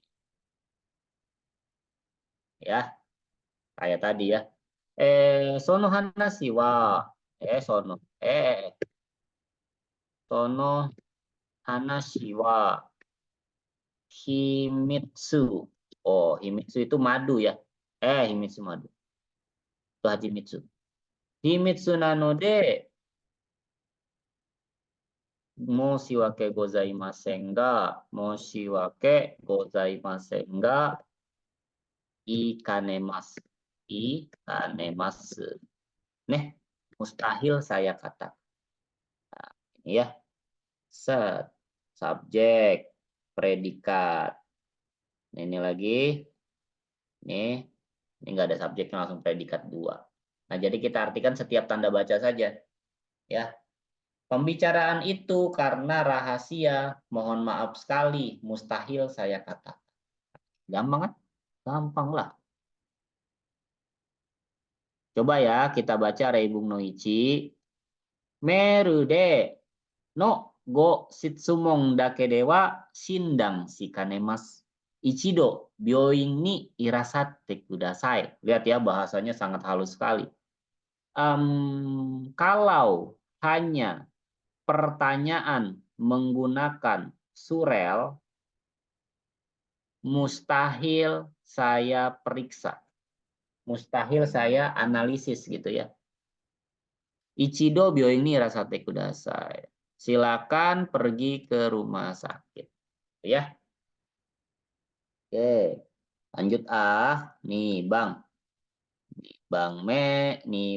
Ya, kayak tadi ya. Sono hanashi wa sono hanashi wa himitsu. Oh, himitsu itu madu ya. Himitsu madu. Itu hajimitsu. Himitsu nano de moshiwake gozaimasen ga, moshiwake gozaimasen ga, ikanemasu. Ikanemasu. Nih, mustahil saya katakan. Nah, ini ya. Set. Subjek. Predikat. Ini lagi. Nih. Ini nggak ada subjeknya, langsung predikat 2. Nah, jadi kita artikan setiap tanda baca saja. Ya. Pembicaraan itu karena rahasia. Mohon maaf sekali. Mustahil saya katakan. Gampang kan? Gampang lah. Coba ya kita baca Reibung no Ichi. Meru de no go shitsumon dake de wa shindang shikanemasu. Ichido byoin ni irasatte kudasai. Lihat ya bahasanya sangat halus sekali. Kalau hanya pertanyaan menggunakan surel, mustahil saya periksa. Mustahil saya analisis gitu ya. Ichido byoin ni irasate kudasai. Silakan pergi ke rumah sakit. Ya. Oke. Lanjut nih Bang. Nih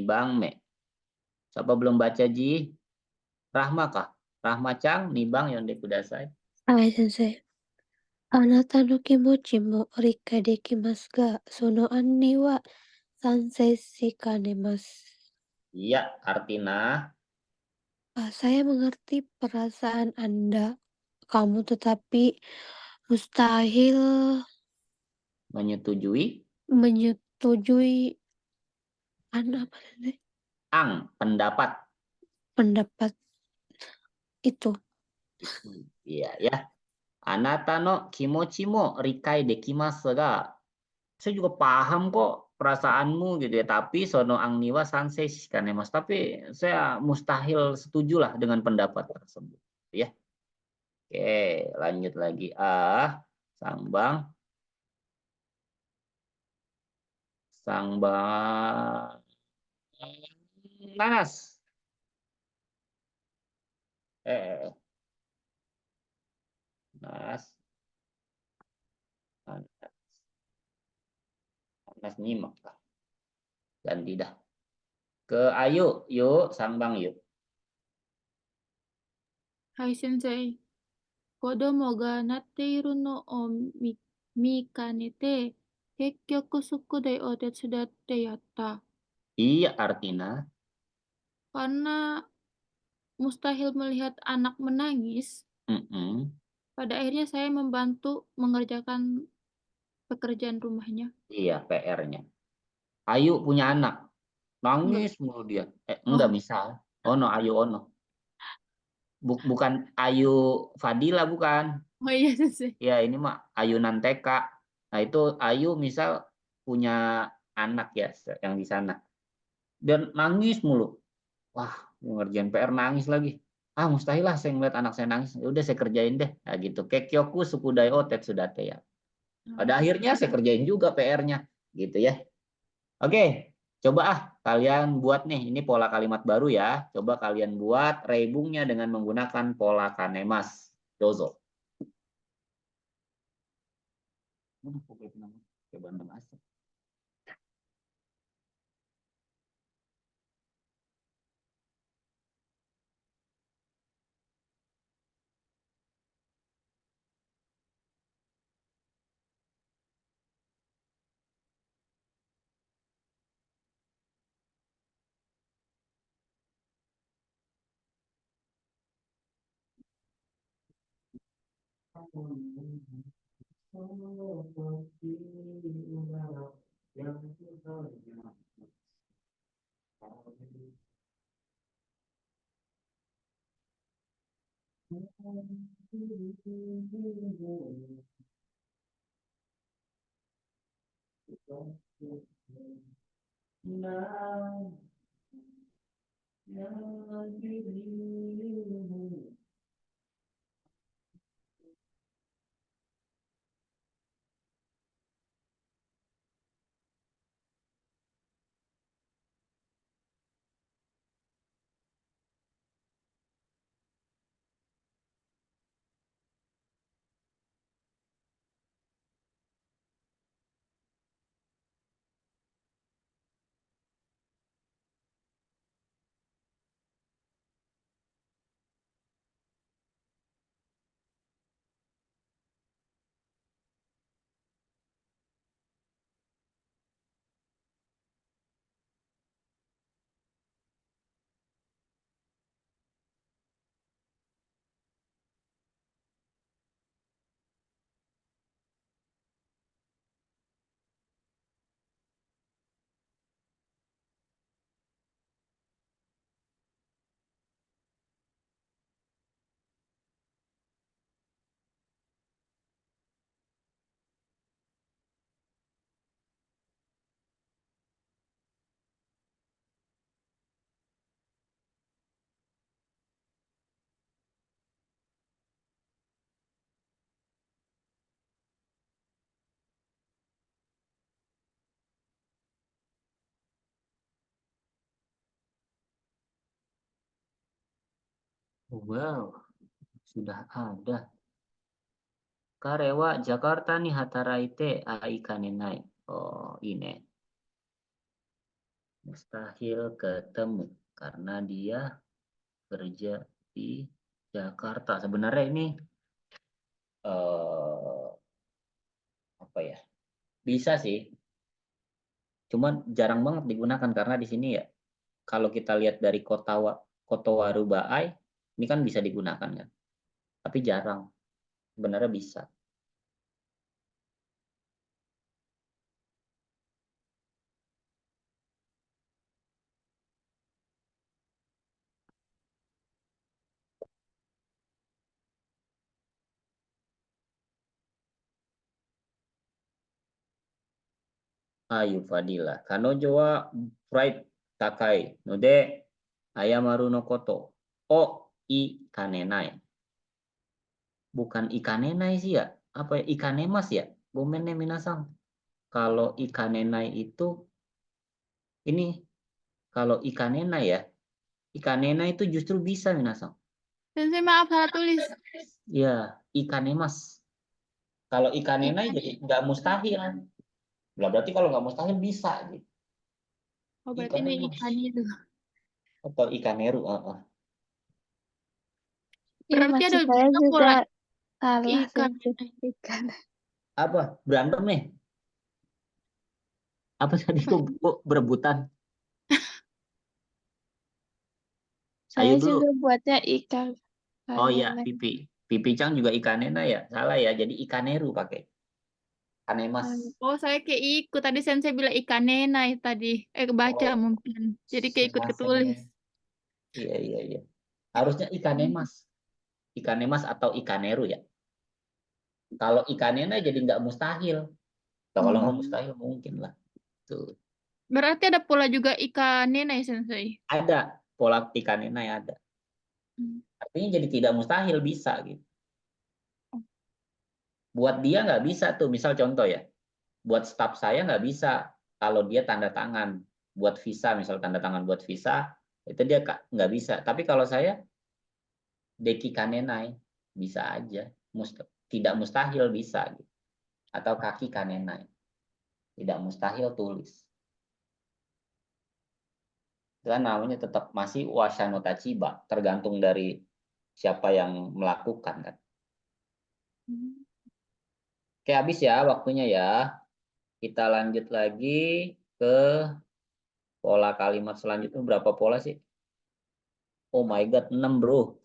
Bang Me. Siapa belum baca Ji? Rahma kah? Rahma Chang, nih Bang Yonde Kudasai. はい、先生。あなたの気持ちも理解できますが、その案には賛成しかねます。 Iya, artinya Saya mengerti perasaan Anda, kamu tetapi mustahil menyetujui menyetujui pendapat pendapat itu. Iya ya. Anata no kimochi mo rikai dekimasu ga. Saya juga paham kok perasaanmu gitu ya, tapi sono angniwa sansei shikanemas. Tapi saya mustahil setujulah dengan pendapat tersebut ya. Oke, lanjut lagi Sang Bang Nanas. Nanas nyimak lah. Ganti dah. Ke Ayu, yuk, Sang Bang yuk. はい、先生。子供が泣っているのを見見かねて、結局そこでお手伝ってやった。Iya artinya. Karena mustahil melihat anak menangis, Mm-mm. pada akhirnya saya membantu mengerjakan pekerjaan rumahnya. Iya PR-nya. Ayu punya anak. Enggak. Nangis mulu dia. Enggak Oh, misal. Ono Ayu Ono. Bukan Ayu Fadila bukan. oh iya sih. Ya ini mah ayunan TK. Nah itu Ayu misal punya anak ya yang di sana. Dan nangis mulu. Wah, ngerjain PR nangis lagi. Ah, mustahil lah saya ngeliat anak saya nangis. Ya udah saya kerjain deh. Nah gitu. Kekyoku sukudai otet sudah ya. Pada akhirnya saya kerjain juga PR-nya. Gitu ya. Oke, coba kalian buat nih. Ini pola kalimat baru ya. Coba kalian buat reibungnya dengan menggunakan pola kanemas. Dozo. Coba bahasa. Wow, sudah ada. Karewa Jakarta nih hataraite aikanenai. Oh, ini. Mustahil ketemu karena dia kerja di Jakarta. Sebenarnya ini apa ya? Bisa sih. Cuman jarang banget digunakan karena di sini ya kalau kita lihat dari kota Warubaai ini kan bisa digunakan kan. Tapi jarang. Sebenarnya bisa. Ayu Fadila. Kanojo wa pride takai node ayamaru no koto o ikanenai. Bukan ikanenai sih ya. Apa ya? Ikanemas ya? Gomenne minasang. Kalau ikanenai itu ini kalau ikanenai ya. Ikanenai itu justru bisa minasang. Sensei maaf salah tulis. Ya, ikanemas. Kalau ikanenai Ikan. jadi nggak mustahil. Lah berarti kalau nggak mustahil bisa gitu. Oh berarti ini Ikanemas. ikan itu. Atau ikaneru. Iya, Berarti ada maksud saya juga juga pola salah ikan. sensei. Ikan. Apa? Berantem nih? Apa tadi kok berebutan? Saya Ayo dulu. juga buatnya ikan Oh iya, kanena. pipi. Pipi Cang juga ikanena ya? Salah ya, jadi ikaneru pakai. Kanemas. Oh, saya kayak ikut. Tadi sensei bilang ikan nenai tadi. Kebaca Oh, mungkin. Jadi kayak ikut sumimasen ketulis. deh. Iya, iya, iya. Harusnya ikanemas. Ikanemas atau ikaneru ya. Kalau ikanena jadi nggak mustahil. Kalau nggak Hmm. mustahil mungkin lah. Tuh. Berarti ada pola juga ikan nenai, sensei. Ada pola ikanena ya ada. Hmm. Artinya jadi tidak mustahil bisa gitu. Buat dia nggak bisa tuh. Misal contoh ya. Buat staf saya nggak bisa kalau dia tanda tangan buat visa, misal tanda tangan buat visa, itu dia nggak bisa. Tapi kalau saya deki kanenai bisa aja, tidak mustahil bisa gitu. Atau kaki kanenai tidak mustahil tulis. Itu kan namanya tetap masih wasano tachiba, tergantung dari siapa yang melakukan kan. Oke, habis ya waktunya ya. Kita lanjut lagi ke pola kalimat selanjutnya. Berapa pola sih? Oh my God, 6 bro.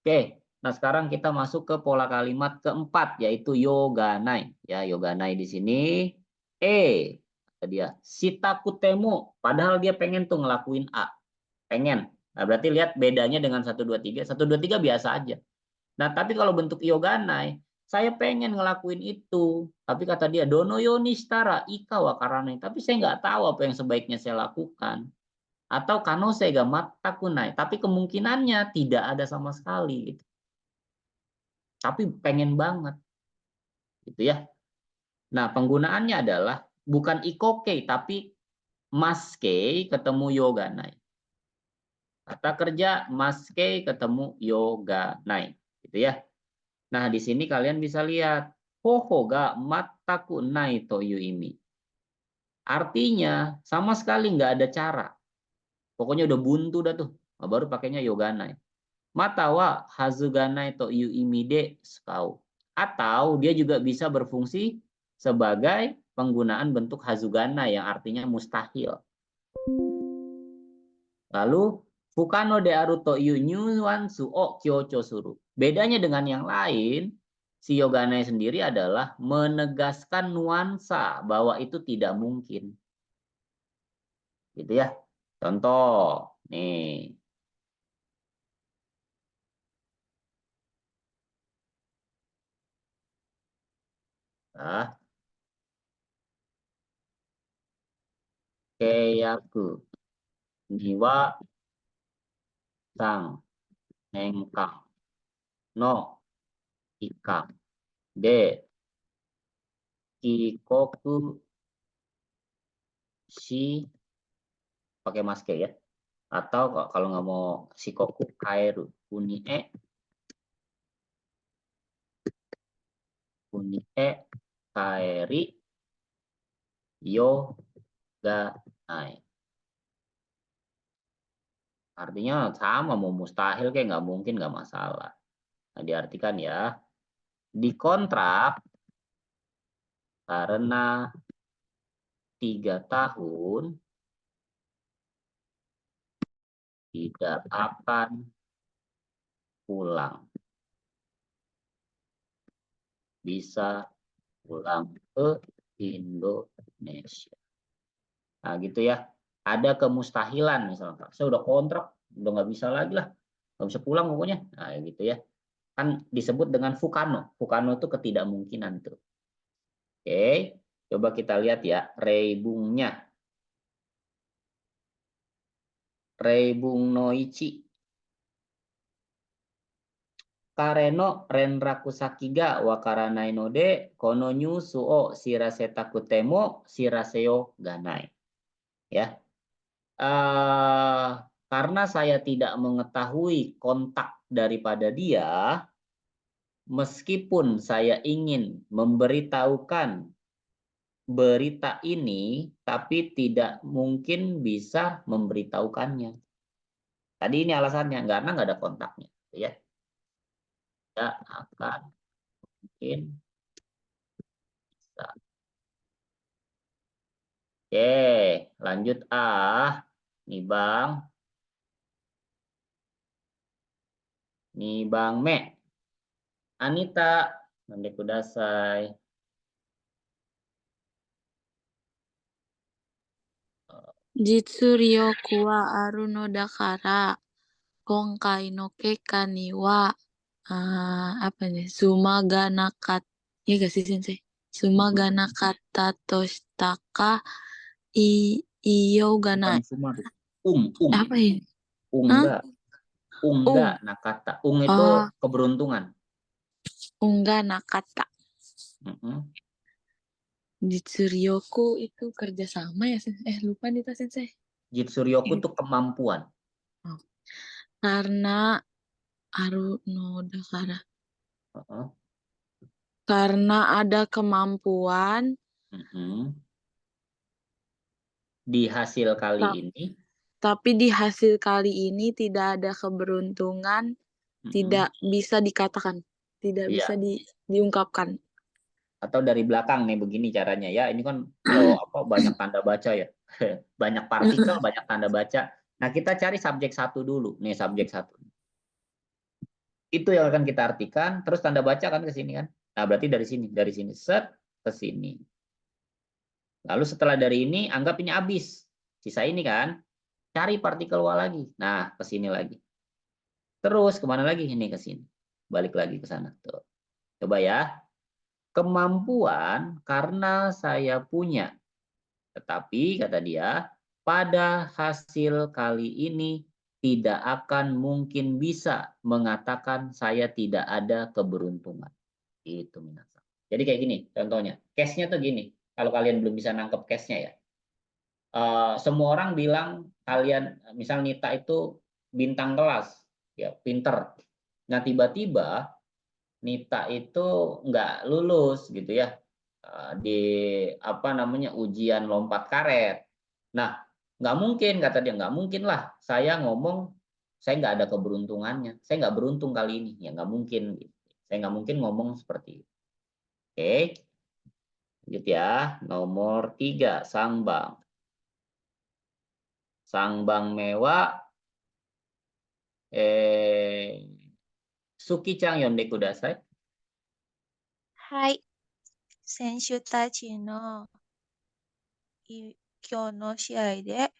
Oke, nah sekarang kita masuk ke pola kalimat keempat, yaitu yoganai. Ya, yoganai di sini. Dia sita kutemu, padahal dia pengen tuh ngelakuin A. Pengen. Nah, berarti lihat bedanya dengan 1, 2, 3. 1, 2, 3 biasa aja. Nah, tapi kalau bentuk yoganai, saya pengen ngelakuin itu. Tapi kata dia, dono yonistara ika wakarane. Tapi saya nggak tahu apa yang sebaiknya saya lakukan. Atau kanose ga matakunai. Tapi kemungkinannya tidak ada sama sekali. Gitu. Tapi pengen banget. Gitu ya. Nah, penggunaannya adalah bukan ikoke, tapi maske ketemu yoganai. Kata kerja maske ketemu yoganai. Gitu ya. Nah, di sini kalian bisa lihat hoho ga mataku nai to yuimi. Artinya sama sekali nggak ada cara. Pokoknya udah buntu dah tuh. Baru pakainya yoganai. Mata wa hazuganai to yuimi de skau. Atau dia juga bisa berfungsi sebagai penggunaan bentuk hazugana yang artinya mustahil. Lalu fukano de aruto yunyuan suo kyocho suru. Bedanya dengan yang lain, si yoganai sendiri adalah menegaskan nuansa bahwa itu tidak mungkin. Gitu ya. Contoh, nih. Nah, keyaku niwa sang nengkang no ikang de kikoku si pakai maske ya, atau kalau nggak mau shikoku kaeru kunie kaeri yo ga nai. Artinya sama, mau mustahil kayak nggak mungkin nggak masalah. Nah, diartikan ya dikontrak karena 3 tahun tidak akan pulang, bisa pulang ke Indonesia. Nah gitu ya, ada kemustahilan misalnya, saya udah kontrak, udah nggak bisa lagi lah, nggak bisa pulang pokoknya. Nah gitu ya, kan disebut dengan fukano. Fukano itu ketidakmungkinan tuh. Oke, coba kita lihat ya reibungnya. Reibung noichi. Kareno renraku sakiga wakaranai no de kono nyusu o shirase takutemo shiraseo ganai. Ya. Karena saya tidak mengetahui kontak daripada dia, meskipun saya ingin memberitahukan berita ini, tapi tidak mungkin bisa memberitahukannya. Tadi ini alasannya, karena nggak ada kontaknya. Ya. Tidak akan mungkin Oke, lanjut nih Bang. Nih Bang Me. Anita, nande kudasai. Jitsuryoku wa aru no dakara, konkai no keka ni wa, apa nih? Sumaga nakat, ya gak sih Sensei? Sumaga nakata toshitaka iyo ga Bukan nai. semua tuh. Apa ini? Ungga. Ungga Ung. nakata. Itu Oh, keberuntungan. unga nakata. Mm-mm. Jitsuryoku itu kerjasama ya Sensei? Lupa nih Tas Sensei. Jitsuryoku tuh kemampuan. Karena aru no dakara. Uh-uh. Karena ada kemampuan, Mm-mm. Di hasil kali Tap- ini. tapi di hasil kali ini tidak ada keberuntungan, Mm-mm. tidak bisa dikatakan, tidak Iya. bisa diungkapkan. Atau dari belakang nih begini caranya ya. Ini kan banyak tanda baca ya. Banyak partikel, banyak tanda baca. Nah, kita cari subjek satu dulu. Nih subjek satu. Itu yang akan kita artikan, terus tanda baca kan ke sini kan. Nah, berarti dari sini set ke sini. Lalu setelah dari ini anggap ini habis. Sisa ini kan. Cari partikel wa lagi. Nah, ke sini lagi. Terus kemana lagi? Ini ke sini. Balik lagi ke sana. Tuh. Coba ya. Kemampuan karena saya punya. Tetapi kata dia, pada hasil kali ini tidak akan mungkin bisa mengatakan saya tidak ada keberuntungan. Itu minasan. Jadi kayak gini contohnya. Case-nya tuh gini. Kalau kalian belum bisa nangkep case-nya ya. Semua orang bilang kalian, misal Nita itu bintang kelas, ya pinter. Nah tiba-tiba Nita itu nggak lulus gitu ya di ujian lompat karet. Nah nggak mungkin kata dia, nggak mungkin lah saya ngomong saya nggak ada keberuntungannya, saya nggak beruntung kali ini, ya nggak mungkin. Gitu. Saya nggak mungkin ngomong seperti itu. Oke, lanjut ya. Nomor 3, Sangbang. Sangbang mewah. Suki-chan yonde kudasai. はい。選手たちの今日の試合で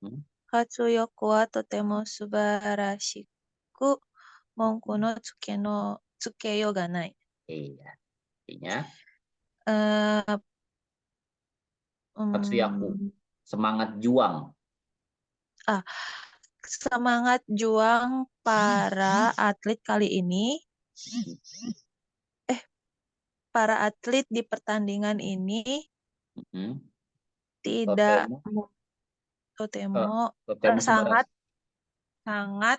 Hmm. 活躍はとても素晴らしく、文句のつけようがない。 Iya. Artinya Eh, Katsuyaku, hmm, semangat juang. semangat juang para atlet kali ini, para atlet di pertandingan ini Hmm. tidak Totemo sangat subarashi.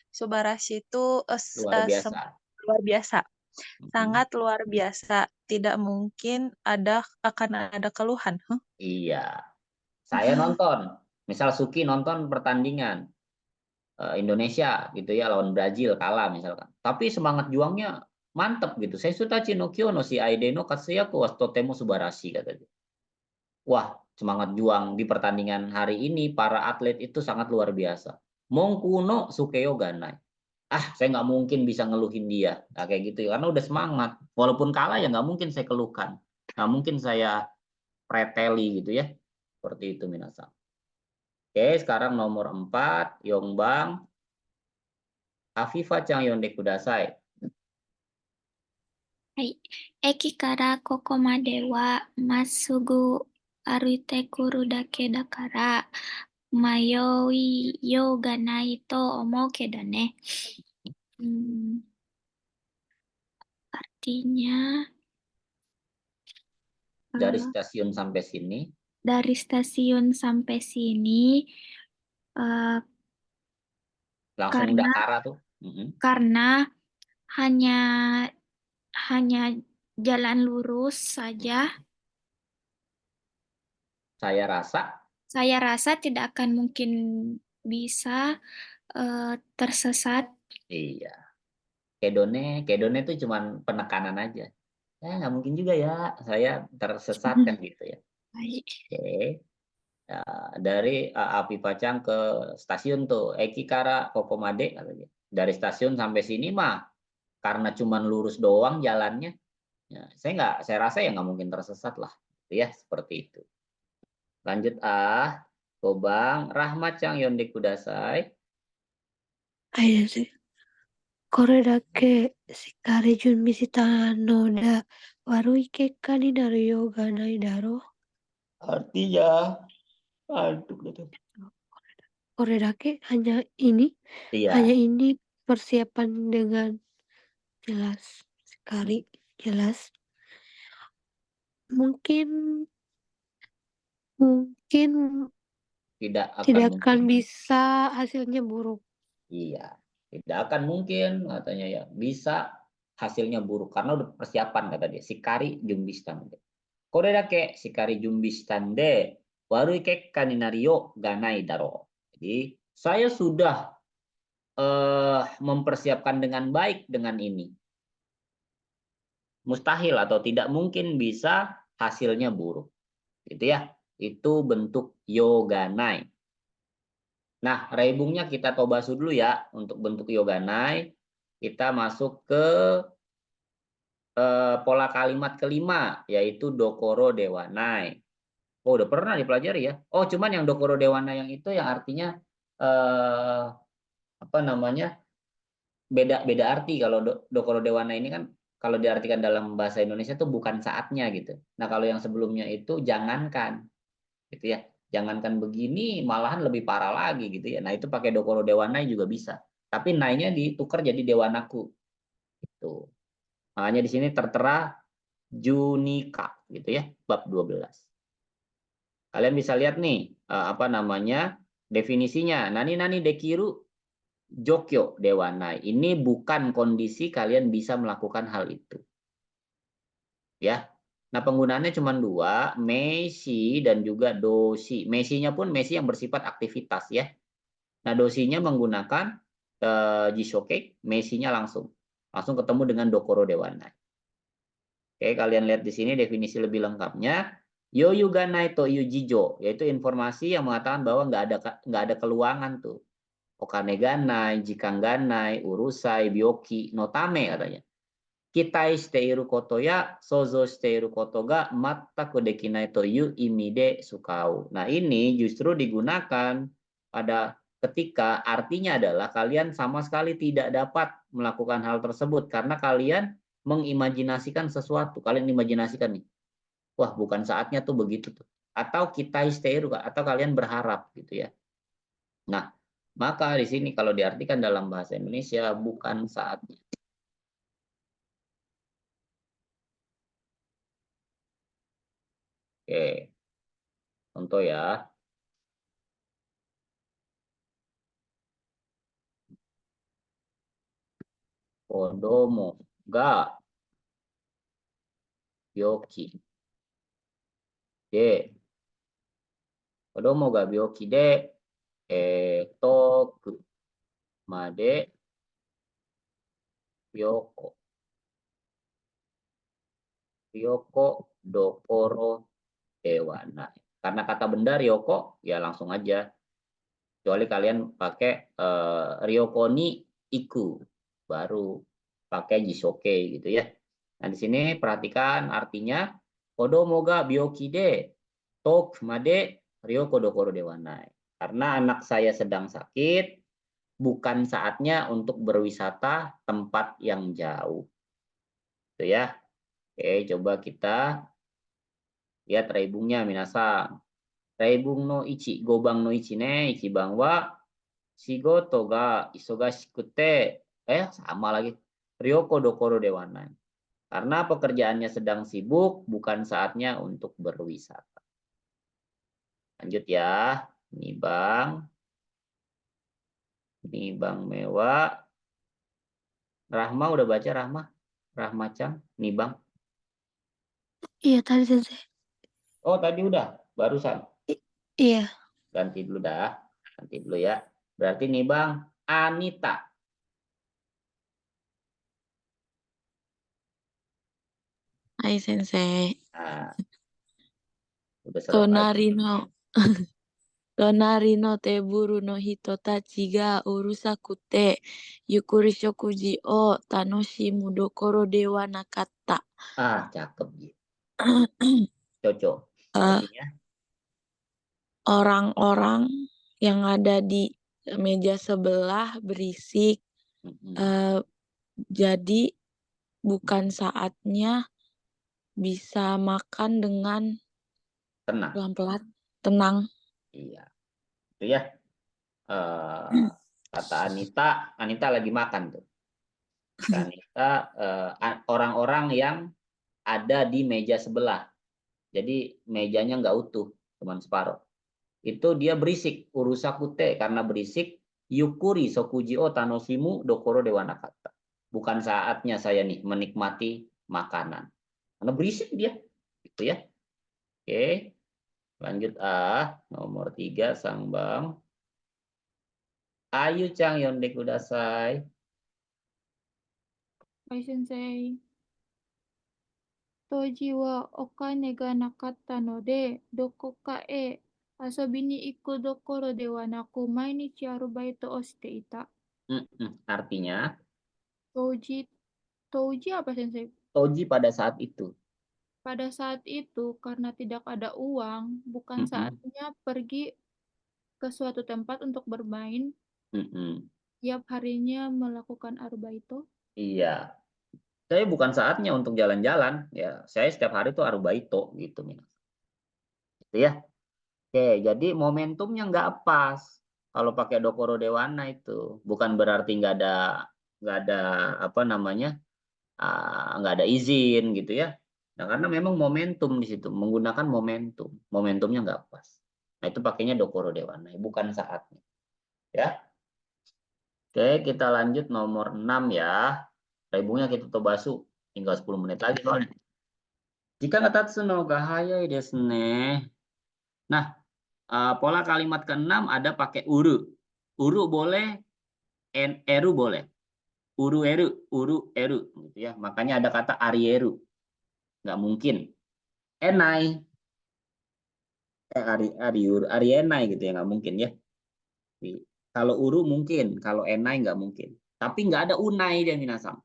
subarashi itu Luar biasa. luar biasa. Hmm. Sangat luar biasa. Tidak mungkin akan ada keluhan. Iya. Saya nonton. Misal Suki nonton pertandingan Indonesia gitu ya lawan Brazil kalah misalkan. Tapi semangat juangnya mantep gitu. Saya Sutachi no Kyo no si Aide no Katsuyaku was totemo subarashi kata dia. Wah, semangat juang di pertandingan hari ini para atlet itu sangat luar biasa. Mongkuno sukeyo ganai. Saya nggak mungkin bisa ngeluhin dia. Nah, kayak gitu karena udah semangat. Walaupun kalah ya nggak mungkin saya keluhkan. Nggak mungkin saya preteli gitu ya. Seperti itu minasan. Oke, sekarang nomor 4, Yongbang. Afifa chan yonde kudasai. はい。駅からここまではまっすぐ歩いてくるだけだから迷いようがないと思うけどね。Artinya Dari stasiun sampai sini. dari stasiun sampai sini Langsung karena Dakara tuh. karena hanya jalan lurus saja. Saya rasa tidak akan mungkin bisa tersesat. iya. Kedone itu cuman penekanan aja. Nggak mungkin juga ya saya tersesat kan gitu ya. はい。 Oke. Ya, dari Api Pacang ke stasiun tuh, Eki Kara Kokomade katanya. Dari stasiun sampai sini mah karena cuman lurus doang jalannya, ya, saya rasa ya nggak mungkin tersesat lah, ya seperti itu. Lanjut Kobang, Rahmat Chang Yonde Kudasai. はい、先生。これだけしっかり準備したので、悪い結果になるようがないだろう。 Artinya, aduh, gitu. これだけhanya ini Iya, persiapan dengan jelas sekali, jelas. Mungkin tidak akan tidak mungkin. akan bisa hasilnya buruk. Iya, tidak akan mungkin katanya ya bisa hasilnya buruk karena udah persiapan kata dia. Shikari jumbistande. Kore dake shikari jumbistande waru kekkka ni naru ga nai daro. Jadi saya sudah mempersiapkan dengan baik dengan ini. Mustahil atau tidak mungkin bisa hasilnya buruk. Gitu ya. Itu bentuk yoganai. Nah, raibungnya kita tobasu dulu ya untuk bentuk yoganai. Kita masuk ke pola kalimat kelima yaitu dokoro dewanai. Oh, udah pernah dipelajari ya. Oh, cuman yang dokoro dewanai yang itu yang artinya apa namanya? Beda arti. Kalau dokoro dewanai ini kan kalau diartikan dalam bahasa Indonesia tuh bukan saatnya gitu. Nah, kalau yang sebelumnya itu jangankan gitu ya. Jangankan begini, malahan lebih parah lagi gitu ya. Nah, itu pakai dokoro dewanai juga bisa. Tapi nainya ditukar jadi dewanaku. Gitu. Makanya di sini tertera Junika gitu ya, bab 12. Kalian bisa lihat nih apa namanya? Definisinya. Nani dekiru jokyo dewanai. Ini bukan kondisi kalian bisa melakukan hal itu. Ya. Nah, penggunaannya cuma dua, meisi dan juga dosi. Meisinya pun meisi yang bersifat aktivitas ya. Nah, dosinya menggunakan jishoke, meisinya langsung ketemu dengan dokoro dewanai. Oke, kalian lihat di sini definisi lebih lengkapnya. Yoyuganai to yujijo, yaitu informasi yang mengatakan bahwa nggak ada keluangan tuh. Okaneganai, jikanganai, urusai, byoki, notame katanya. Kitai shiteiru koto ya sozo shiteiru koto ga mattaku dekinai to yu imi de sukau. Nah, ini justru digunakan pada ketika artinya adalah kalian sama sekali tidak dapat melakukan hal tersebut karena kalian mengimajinasikan sesuatu. Kalian imajinasikan nih, wah bukan saatnya tuh begitu tuh. Atau kitai shiteiru atau kalian berharap gitu ya. Nah, maka di sini kalau diartikan dalam bahasa Indonesia bukan saatnya. Oke, contoh ya. Kodomo ga byoki de kodomo ga byoki de toku made ryoko dokoro dewanai. Karena kata benda ryoko ya langsung aja. Kecuali kalian pakai ryoko ni iku baru pakai jisoke gitu ya. Nah, di sini perhatikan artinya kodomo ga byoki de toku made ryoko dokoro dewanai. Karena anak saya sedang sakit, bukan saatnya untuk berwisata tempat yang jauh. Itu ya. Oke, coba kita lihat reibungnya minasang. Reibung no ichi, gobang no ichi ne, ichibang wa shigoto ga isogashikute. Sama lagi. Ryoko dokoro dewanai. Karena pekerjaannya sedang sibuk, bukan saatnya untuk berwisata. Lanjut ya. Ini Bang. Ini Bang Mewah. Rahma udah baca Rahma? Rahma Chang, nih Bang. Iya, tadi sensei. Oh, tadi udah, barusan. Iya. Ganti dulu dah. Ganti dulu ya. Berarti nih Bang, Anita. Hai sensei. Nah, Udah serem lagi. Tonari no teburu no hito tachi ga urusaku te yukuri shokuji o tanoshimu dokoro de wa nakatta. Ah, cakep gitu. Cocok. Eh, Artinya, orang-orang yang ada di meja sebelah berisik, jadi bukan saatnya bisa makan dengan tenang. pelan-pelan, tenang. Iya. Itu ya. Kata Anita lagi makan tuh. Kata Anita, orang-orang yang ada di meja sebelah. Jadi mejanya nggak utuh, cuma separuh. Itu dia berisik, urusakute karena berisik, yukuri sokuji o tanoshimu dokoro dewa nakata. Bukan saatnya saya nih menikmati makanan. Karena berisik dia. Gitu ya. Oke. Lanjut nomor 3 Sang Bang. Ayu Chang yonde kudasai. Hai sensei. Toji wa okane ga nakatta node dokoka e asobi ni iku dokoro de wa naku mainichi arubaito o shite ita. Artinya, Toji apa sensei? Toji pada saat itu. Pada saat itu karena tidak ada uang, bukan saatnya pergi ke suatu tempat untuk bermain. Tiap harinya melakukan arubaito. Iya. Saya bukan saatnya untuk jalan-jalan, ya. Saya setiap hari tuh arubaito gitu, gitu ya. Oke, jadi momentumnya nggak pas kalau pakai dokoro dewana itu. Bukan berarti nggak ada apa namanya, nggak ada izin gitu ya. Nah, karena memang momentum di situ, menggunakan momentumnya nggak pas. Nah, itu pakainya dokoro dewana, bukan saatnya. Ya. Oke, kita lanjut nomor 6 ya. Rebungnya kita tobasu. Tinggal 10 menit lagi soalnya. Jika katatsu no ga hayai desu ne. Nah, pola kalimat ke-6 ada pakai uru. Uru boleh, eru boleh. Uru eru gitu ya. Makanya ada kata arieru. Nggak mungkin. Enai. Arienai gitu ya, nggak mungkin ya. Kalau uru mungkin, kalau enai nggak mungkin. Tapi nggak ada unai dia minasang.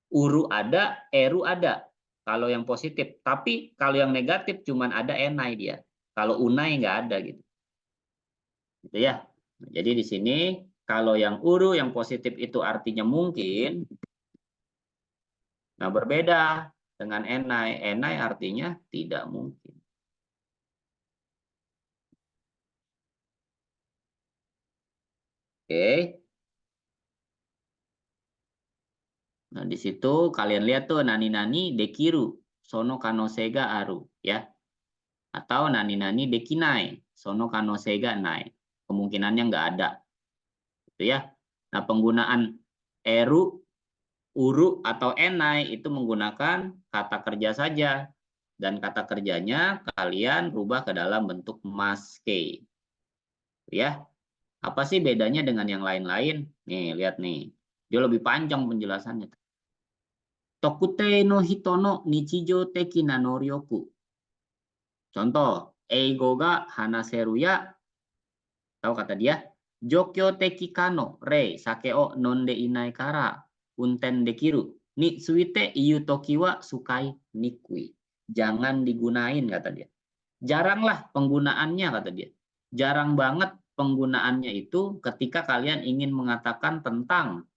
Uru ada, eru ada. Kalau yang positif. Tapi kalau yang negatif cuman ada enai dia. Kalau unai nggak ada gitu. Gitu ya. Jadi di sini kalau yang uru yang positif itu artinya mungkin. Nah, berbeda dengan enai. Enai artinya tidak mungkin. Oke. Nah, di situ kalian lihat tuh nani-nani dekiru sono kanosega aru ya. Atau nani-nani dekinai sono kanosega nai. Kemungkinannya nggak ada. Gitu ya. Nah, penggunaan eru, uru atau enai itu menggunakan kata kerja saja. Dan kata kerjanya kalian rubah ke dalam bentuk maske. Ya. Apa sih bedanya dengan yang lain-lain? Nih, lihat nih. Dia lebih panjang penjelasannya. Tokute no hito no nichijou teki na noryoku. Contoh, eigo ga hanaseru ya. Tahu kata dia? Jokyo teki kano rei sake o nonde inai kara unten dekiru. Ni suite iyu toki wa sukai nikui. Jangan digunain kata dia. Jaranglah penggunaannya kata dia. Jarang banget penggunaannya itu ketika kalian ingin mengatakan tentang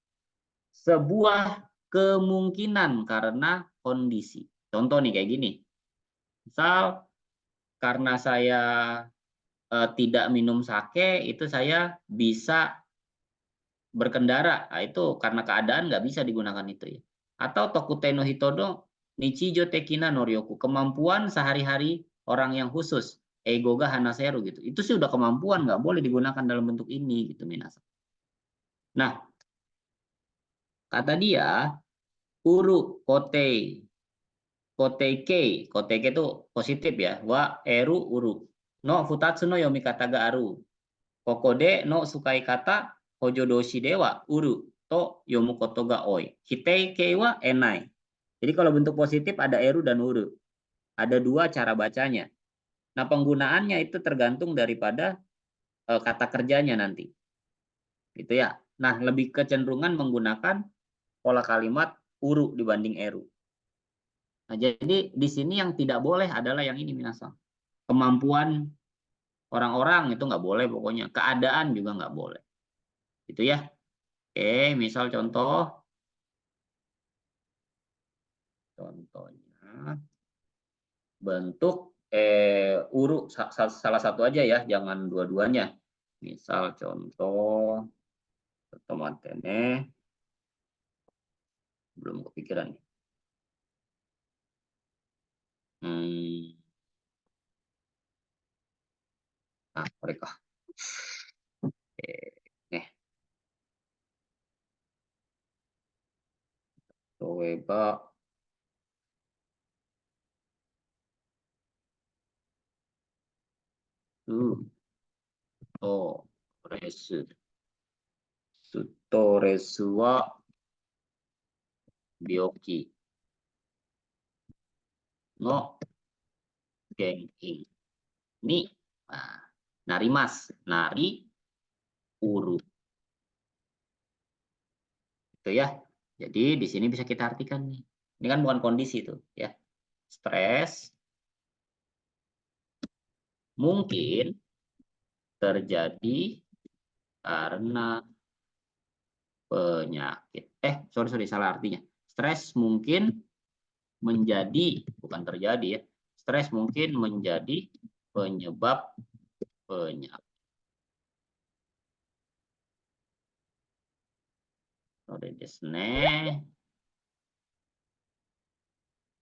sebuah kemungkinan karena kondisi. Contoh nih kayak gini. Misal karena saya tidak minum sake, itu saya bisa berkendara. Nah, itu karena keadaan nggak bisa digunakan itu ya. Atau tokute no hitodo nichijo tekina noryoku. Kemampuan sehari-hari orang yang khusus. Eigo ga hanaseru gitu. Itu sih udah kemampuan, nggak boleh digunakan dalam bentuk ini gitu minasan. Nah, kata dia uru kotei koteke itu positif ya. Wa eru uru. No futatsu no yomikata ga aru. Kokode no sukai kata hojodoshi dewa uru to yomu koto ga oi. Hitei kei wa enai. Jadi kalau bentuk positif ada eru dan uru. Ada dua cara bacanya. Nah, penggunaannya itu tergantung daripada kata kerjanya nanti. Gitu ya. Nah, lebih kecenderungan menggunakan pola kalimat uru dibanding eru. Nah, jadi di sini yang tidak boleh adalah yang ini minasang. Kemampuan orang-orang itu nggak boleh pokoknya. Keadaan juga nggak boleh. Gitu ya. Oke, misal contoh. Contohnya bentuk uru salah satu aja ya, jangan dua-duanya. Misal contoh tomatene belum kepikiran nih. Nah, mereka. Nih. Coba resu. Suto resu wa byoki no genki. Ini narimas, nari uru. Itu ya. Jadi di sini bisa kita artikan nih. Ini kan bukan kondisi tuh ya. Stres mungkin terjadi karena penyakit. Sorry, salah artinya. Stres mungkin menjadi, bukan terjadi ya. Stres mungkin menjadi penyebab penyakit.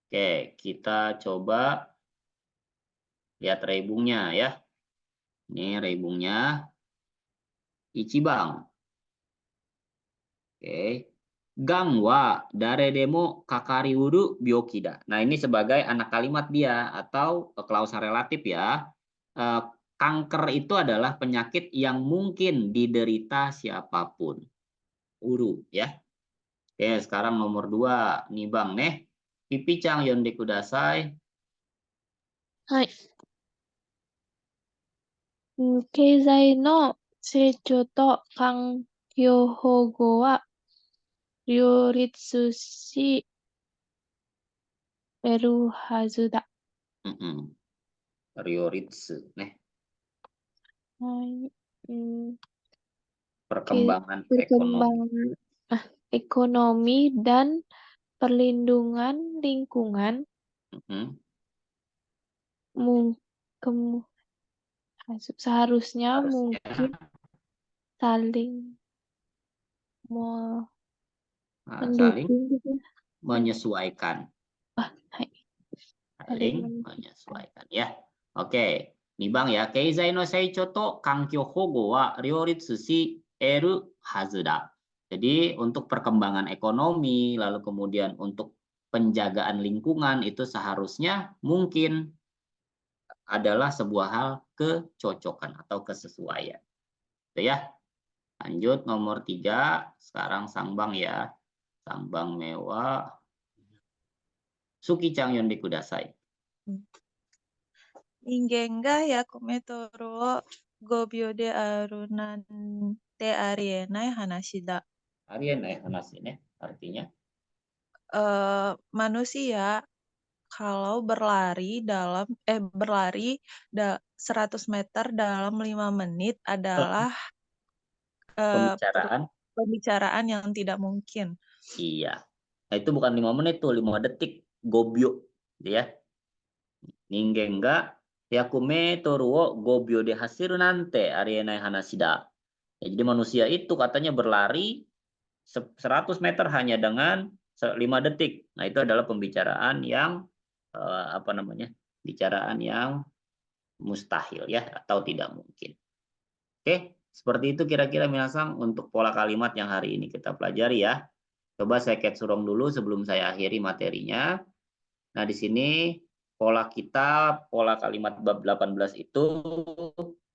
Oke, kita coba lihat reibungnya ya. Ini reibungnya Ichibang. Oke. Gang wa daredemo kakariuru byokida. Nah, ini sebagai anak kalimat dia atau klausa relatif ya. Kanker itu adalah penyakit yang mungkin diderita siapapun. Uru ya. Oke, sekarang nomor 2 nih Bang nih. Pipi-chan yonde kudasai. Hai. Keizai no seichou to kankyohogo wa ryoritsu shi eru hazu da. Ryoritsu nih. Hai. Perkembangan ekonomi dan perlindungan lingkungan seharusnya mungkin saling mendukung gitu. Menyesuaikan. Saling menyesuaikan ya. Oke. Nih Bang ya, keizai no seichou to kankyou hogo wa ryoritsu shi eru hazu da. Jadi untuk perkembangan ekonomi, lalu kemudian untuk penjagaan lingkungan itu seharusnya mungkin adalah sebuah hal kecocokan atau kesesuaian. Itu ya. Lanjut nomor 3, sekarang Sangbang ya. Sangbang mewah. Suki-chan yonde kudasai. Ningen ga yakumetoru wo 5秒であるなんてありえない話だ. Arienai hanasi nih, artinya manusia kalau berlari 100 meter dalam 5 menit adalah pembicaraan yang tidak mungkin. Iya. Nah, itu bukan 5 menit tuh, 5 detik. Gobyo. Ya. Ningen ga yakumetoru wo 5秒で走るなんてありえない話だ. Ya, jadi manusia itu katanya berlari 100 meter hanya dengan 5 detik. Nah, itu adalah pembicaraan yang bicaraan yang mustahil ya atau tidak mungkin. Oke, seperti itu kira-kira minasang untuk pola kalimat yang hari ini kita pelajari ya. Coba saya ketsurong dulu sebelum saya akhiri materinya. Nah, di sini pola kalimat bab 18 itu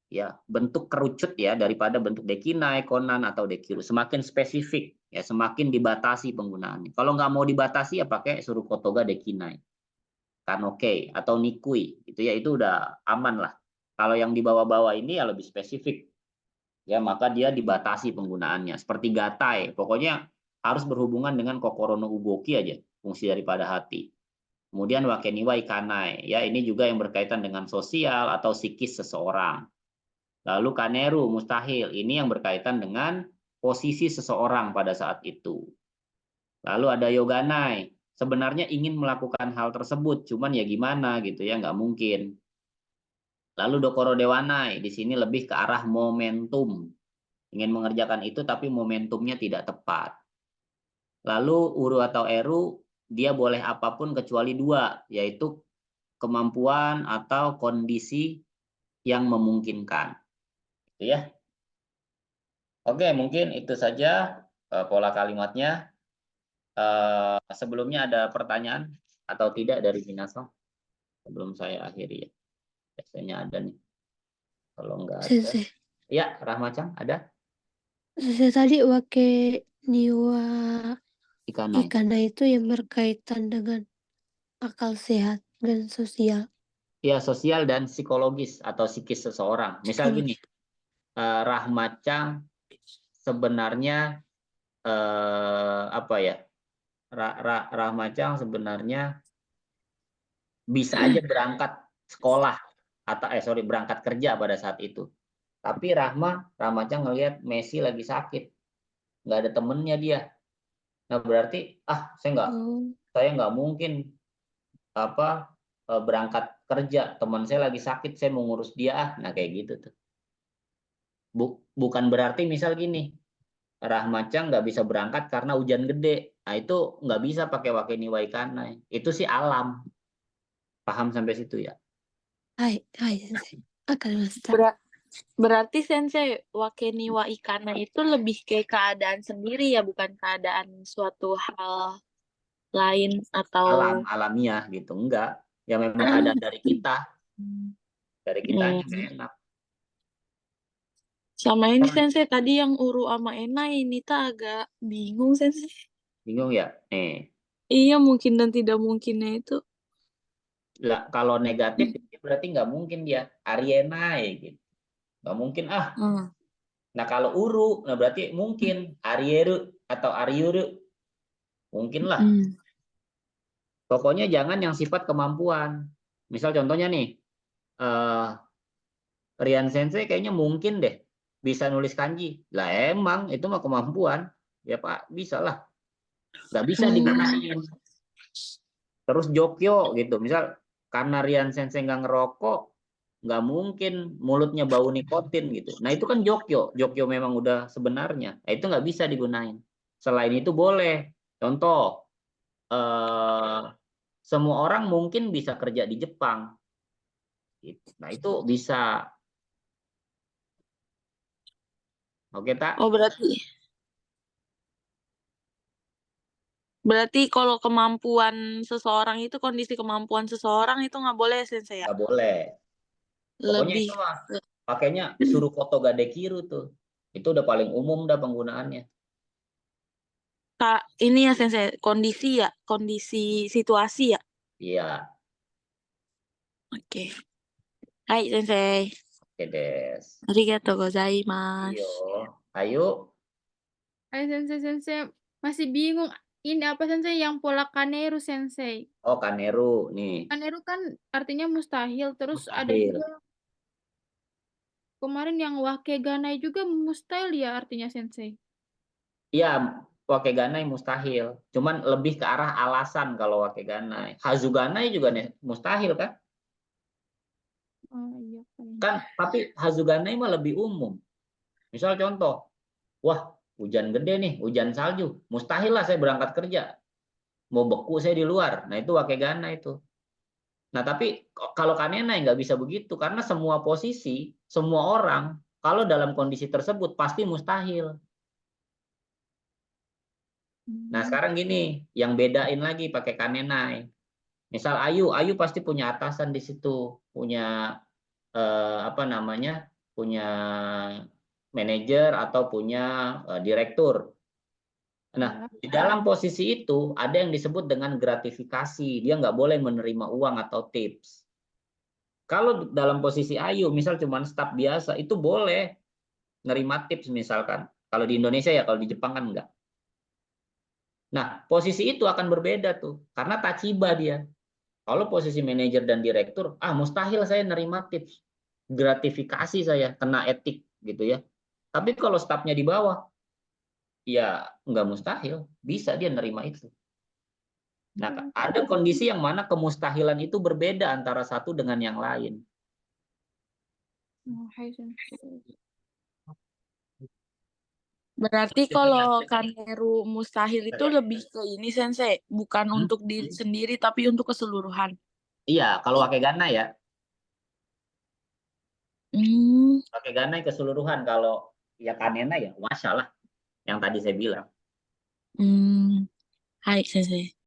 ya bentuk kerucut ya daripada bentuk dekinai, konan atau dekiru. Semakin spesifik ya, semakin dibatasi penggunaannya. Kalau nggak mau dibatasi ya pakai suruh kotoga dekinai. kanoke atau nikui gitu ya, itu udah aman lah. Kalau yang di bawah-bawah ini ya lebih spesifik ya, maka dia dibatasi penggunaannya seperti gatai, pokoknya harus berhubungan dengan kokoro no uboki aja, fungsi daripada hati. Kemudian wakeniwa ikanai ya, ini juga yang berkaitan dengan sosial atau psikis seseorang. Lalu kaneru mustahil, ini yang berkaitan dengan posisi seseorang pada saat itu. Lalu ada yoganai, sebenarnya ingin melakukan hal tersebut, cuman ya gimana gitu ya, nggak mungkin. Lalu dokoro dewanai, di sini lebih ke arah momentum, ingin mengerjakan itu tapi momentumnya tidak tepat. Lalu uru atau eru, dia boleh apapun kecuali dua, yaitu kemampuan atau kondisi yang memungkinkan. Gitu ya. Oke, mungkin itu saja pola kalimatnya. Sebelumnya ada pertanyaan atau tidak dari Minasan? Sebelum saya akhiri ya. Biasanya ada nih. Kalau enggak ada. Sensei. Ya, Rahmacang ada? Sensei tadi niwa Ikanai. ikana itu yang berkaitan dengan akal sehat dan sosial. Ya, sosial dan psikologis atau psikis seseorang. Misal gini, Rahmacang sebenarnya apa ya? Rahmacang sebenarnya bisa aja berangkat sekolah atau berangkat kerja pada saat itu. Tapi Rahmacang ngelihat Messi lagi sakit, nggak ada temennya dia. Nah berarti saya nggak mungkin berangkat kerja, teman saya lagi sakit, saya mau ngurus dia. Nah kayak gitu tuh. Bukan berarti misal gini, Rahmacang nggak bisa berangkat karena hujan gede. Nah itu nggak bisa pakai wakeni waikana. Itu sih alam. Paham sampai situ ya? Hai sensei. Wakarimashita. Berarti sensei wakeni wa ikana itu lebih ke keadaan sendiri ya, bukan keadaan suatu hal lain atau alamiah gitu, enggak. Ya memang keadaan dari kita. Dari kitanya nggak enak. Sama ini sensei tadi yang uru sama ena ini tak agak bingung sensei. Bingung ya? Iya, mungkin dan tidak mungkinnya itu. Lah, kalau negatif berarti nggak mungkin dia arienai gitu. Nggak mungkin Nah kalau uru, nah berarti mungkin arieru atau ariuru. Mungkin lah. Pokoknya jangan yang sifat kemampuan. Misal contohnya nih, Rian Sensei kayaknya mungkin deh bisa nulis kanji. Lah emang itu mah kemampuan. Ya Pak, bisa lah. Nggak bisa digunain. Terus Jokyo gitu, misal karena Rian Sensei nggak ngerokok, nggak mungkin mulutnya bau nikotin gitu. Nah itu kan Jokyo memang udah sebenarnya. Nah, itu nggak bisa digunain. Selain itu boleh. Contoh, semua orang mungkin bisa kerja di Jepang. Nah itu bisa. Oke tak? Oh berarti kalau kemampuan seseorang itu, kondisi kemampuan seseorang itu nggak boleh sensei ya? Nggak boleh. Pokoknya Lebih itu mah pakainya suruh foto gadekiru tuh. Itu udah paling umum dah penggunaannya. Kak, ini ya sensei, kondisi situasi ya. Iya. Oke. Hai sensei. Oke des. Arigatou gozaimasu. Ayo. Hai sensei masih bingung. Ini apa sensei yang pola kaneru sensei? Oh kaneru nih. Kaneru kan artinya mustahil. Terus ada Mustahil. juga kemarin yang wakeganai juga mustahil ya artinya sensei. Iya, wakeganai mustahil. Cuman lebih ke arah alasan kalau wakeganai. Hazuganai juga nih mustahil kan? Oh iya. Kan tapi hazuganai mah lebih umum. Misal contoh, wah hujan gede nih, hujan salju, mustahil lah saya berangkat kerja. Mau beku saya di luar. Nah itu wakegana itu. Nah tapi kalau kanenai nggak bisa begitu karena semua posisi, semua orang kalau dalam kondisi tersebut pasti mustahil. Nah sekarang gini, yang bedain lagi pakai kanenai. Misal Ayu pasti punya atasan di situ, punya punya manajer atau punya direktur. Nah, Ya. di dalam posisi itu ada yang disebut dengan gratifikasi. Dia nggak boleh menerima uang atau tips. Kalau dalam posisi Ayu, misal cuma staf biasa, itu boleh nerima tips misalkan. Kalau di Indonesia ya, kalau di Jepang kan enggak. Nah, posisi itu akan berbeda tuh, karena tachiba dia. Kalau posisi manajer dan direktur, mustahil saya nerima tips. Gratifikasi saya, kena etik gitu ya. Tapi kalau stafnya di bawah, ya nggak mustahil, bisa dia nerima itu. Nah, ada kondisi yang mana kemustahilan itu berbeda antara satu dengan yang lain. Hai Sensei. Berarti kalau Kaneru mustahil itu lebih ke ini Sensei, bukan untuk diri sendiri tapi untuk keseluruhan. Iya, kalau Wakegana ya. Hmm. Wakegana keseluruhan, kalau ya Kanena ya masalah yang tadi saya bilang. Hai Sensei.